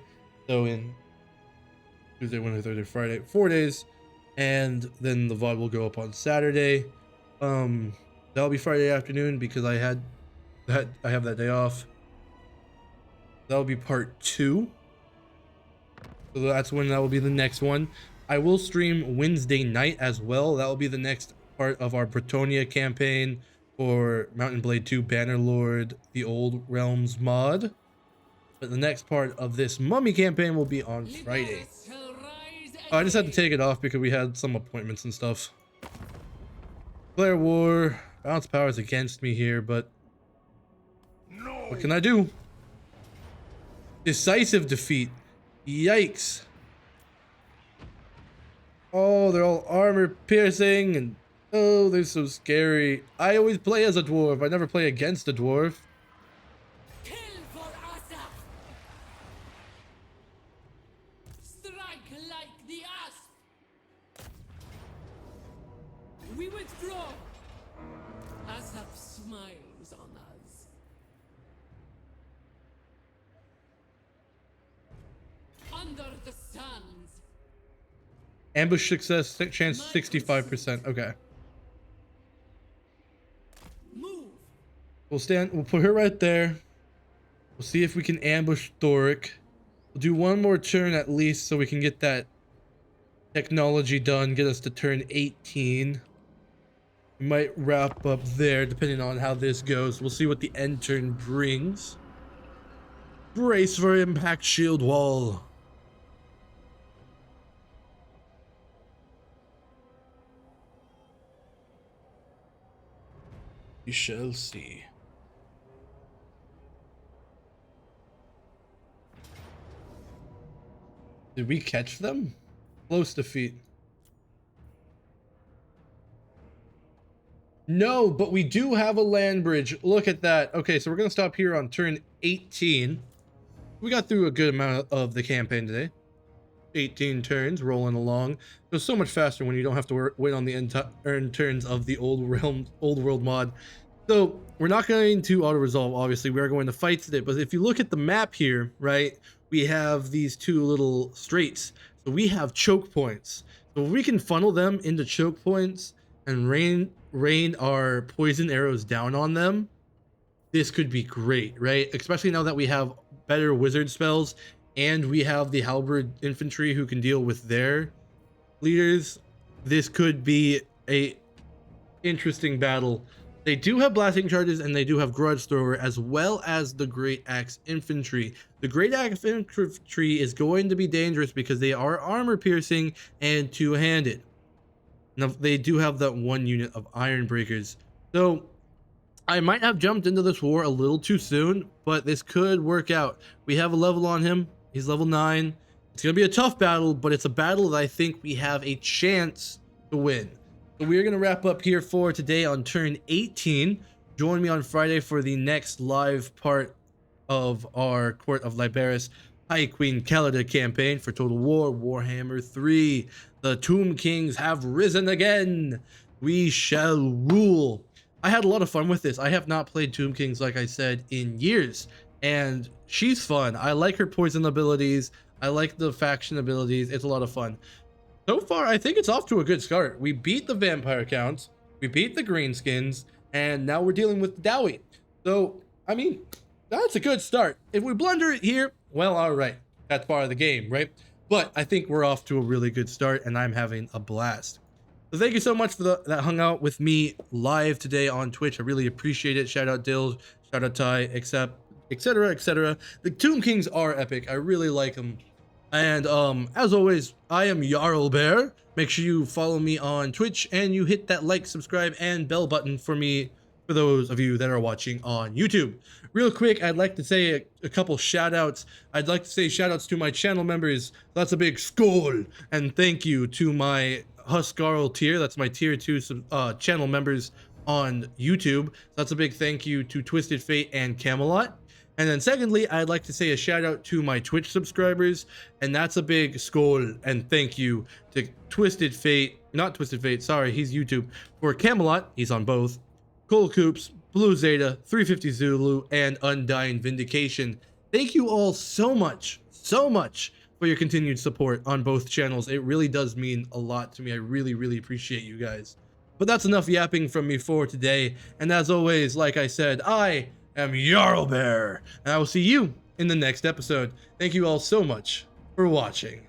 So in Tuesday, Wednesday, Thursday, Friday, 4 days. And then the VOD will go up on Saturday. That'll be Friday afternoon because I have that day off. That'll be part 2. So that's when that will be the next one. I will stream Wednesday night as well. That will be the next part of our Bretonia campaign for Mountain Blade 2 Bannerlord, the Old Realms mod. But the next part of this Mummy campaign will be on Friday. I just had to take it off because we had some appointments and stuff. Declare war. Balance powers against me here, but what can I do? Decisive defeat. Yikes. Oh, they're all armor piercing and oh, they're so scary. I always play as a dwarf. I never play against a dwarf. Kill for Asaph. Strike like the asp. We withdraw. Asaph smiles on us. Under the suns. Ambush success chance 65%. Okay. Move. We'll put her right there. We'll see if we can ambush Thoric. We'll do one more turn at least so we can get that technology done, get us to turn 18. We might wrap up there depending on how this goes. We'll see what the end turn brings. Brace for impact, shield wall. We shall see. Did we catch them? Close defeat. No, but we do have a land bridge. Look at that. Okay, so we're going to stop here on turn 18. We got through a good amount of the campaign today. 18 turns, rolling along. It was so much faster when you don't have to wait on the end turns of the old world mod. So we're not going to auto-resolve, obviously. We are going to fight today. But if you look at the map here, right, we have these two little straits. So we have choke points. So if we can funnel them into choke points and rain our poison arrows down on them, this could be great, right? Especially now that we have better wizard spells and we have the halberd infantry who can deal with their leaders. This could be a interesting battle. They do have blasting charges and they do have grudge thrower, as well as the great axe infantry. The great axe infantry is going to be dangerous because they are armor piercing and two-handed. Now they do have that one unit of iron breakers. So I might have jumped into this war a little too soon, but this could work out. We have a level on him. He's level 9. It's going to be a tough battle, but it's a battle that I think we have a chance to win. So we're going to wrap up here for today on turn 18. Join me on Friday for the next live part of our Court of Lybaras High Queen Khalida campaign for Total War Warhammer 3. The Tomb Kings have risen again. We shall rule. I had a lot of fun with this. I have not played Tomb Kings, like I said, in years, and she's fun. I like her poison abilities. I like the faction abilities. It's a lot of fun. So far, I think it's off to a good start. We beat the vampire counts, we beat the greenskins, and now we're dealing with the Dowie. So, I mean, that's a good start. If we blunder it here, well, all right. That's part of the game, right? But I think we're off to a really good start, and I'm having a blast. So thank you so much for that hung out with me live today on Twitch. I really appreciate it. Shout out Dill, shout out Ty, etc., etc. The Tomb Kings are epic. I really like them. And as always, I am Jarl Bear. Make sure you follow me on Twitch and you hit that like, subscribe, and bell button for me, for those of you that are watching on YouTube. Real quick, I'd like to say a couple shout outs. I'd like to say shout outs to my channel members. That's a big skull. And thank you to my Huscarl tier. That's my tier 2 channel members on YouTube. That's a big thank you to Twisted Fate and Kaamellotte. And then secondly, I'd like to say a shout out to my Twitch subscribers, and that's a big skull and thank you to Twisted Fate, not Twisted Fate, sorry, he's YouTube. For Kaamellotte, he's on both, Cole Coops, Blue Zeta, 350 Zulu, and Undying Vindication. Thank you all so much for your continued support on both channels. It really does mean a lot to me. I really, really appreciate you guys. But that's enough yapping from me for today. And as always, like I said, I am Jarl Bear, and I will see you in the next episode. Thank you all so much for watching.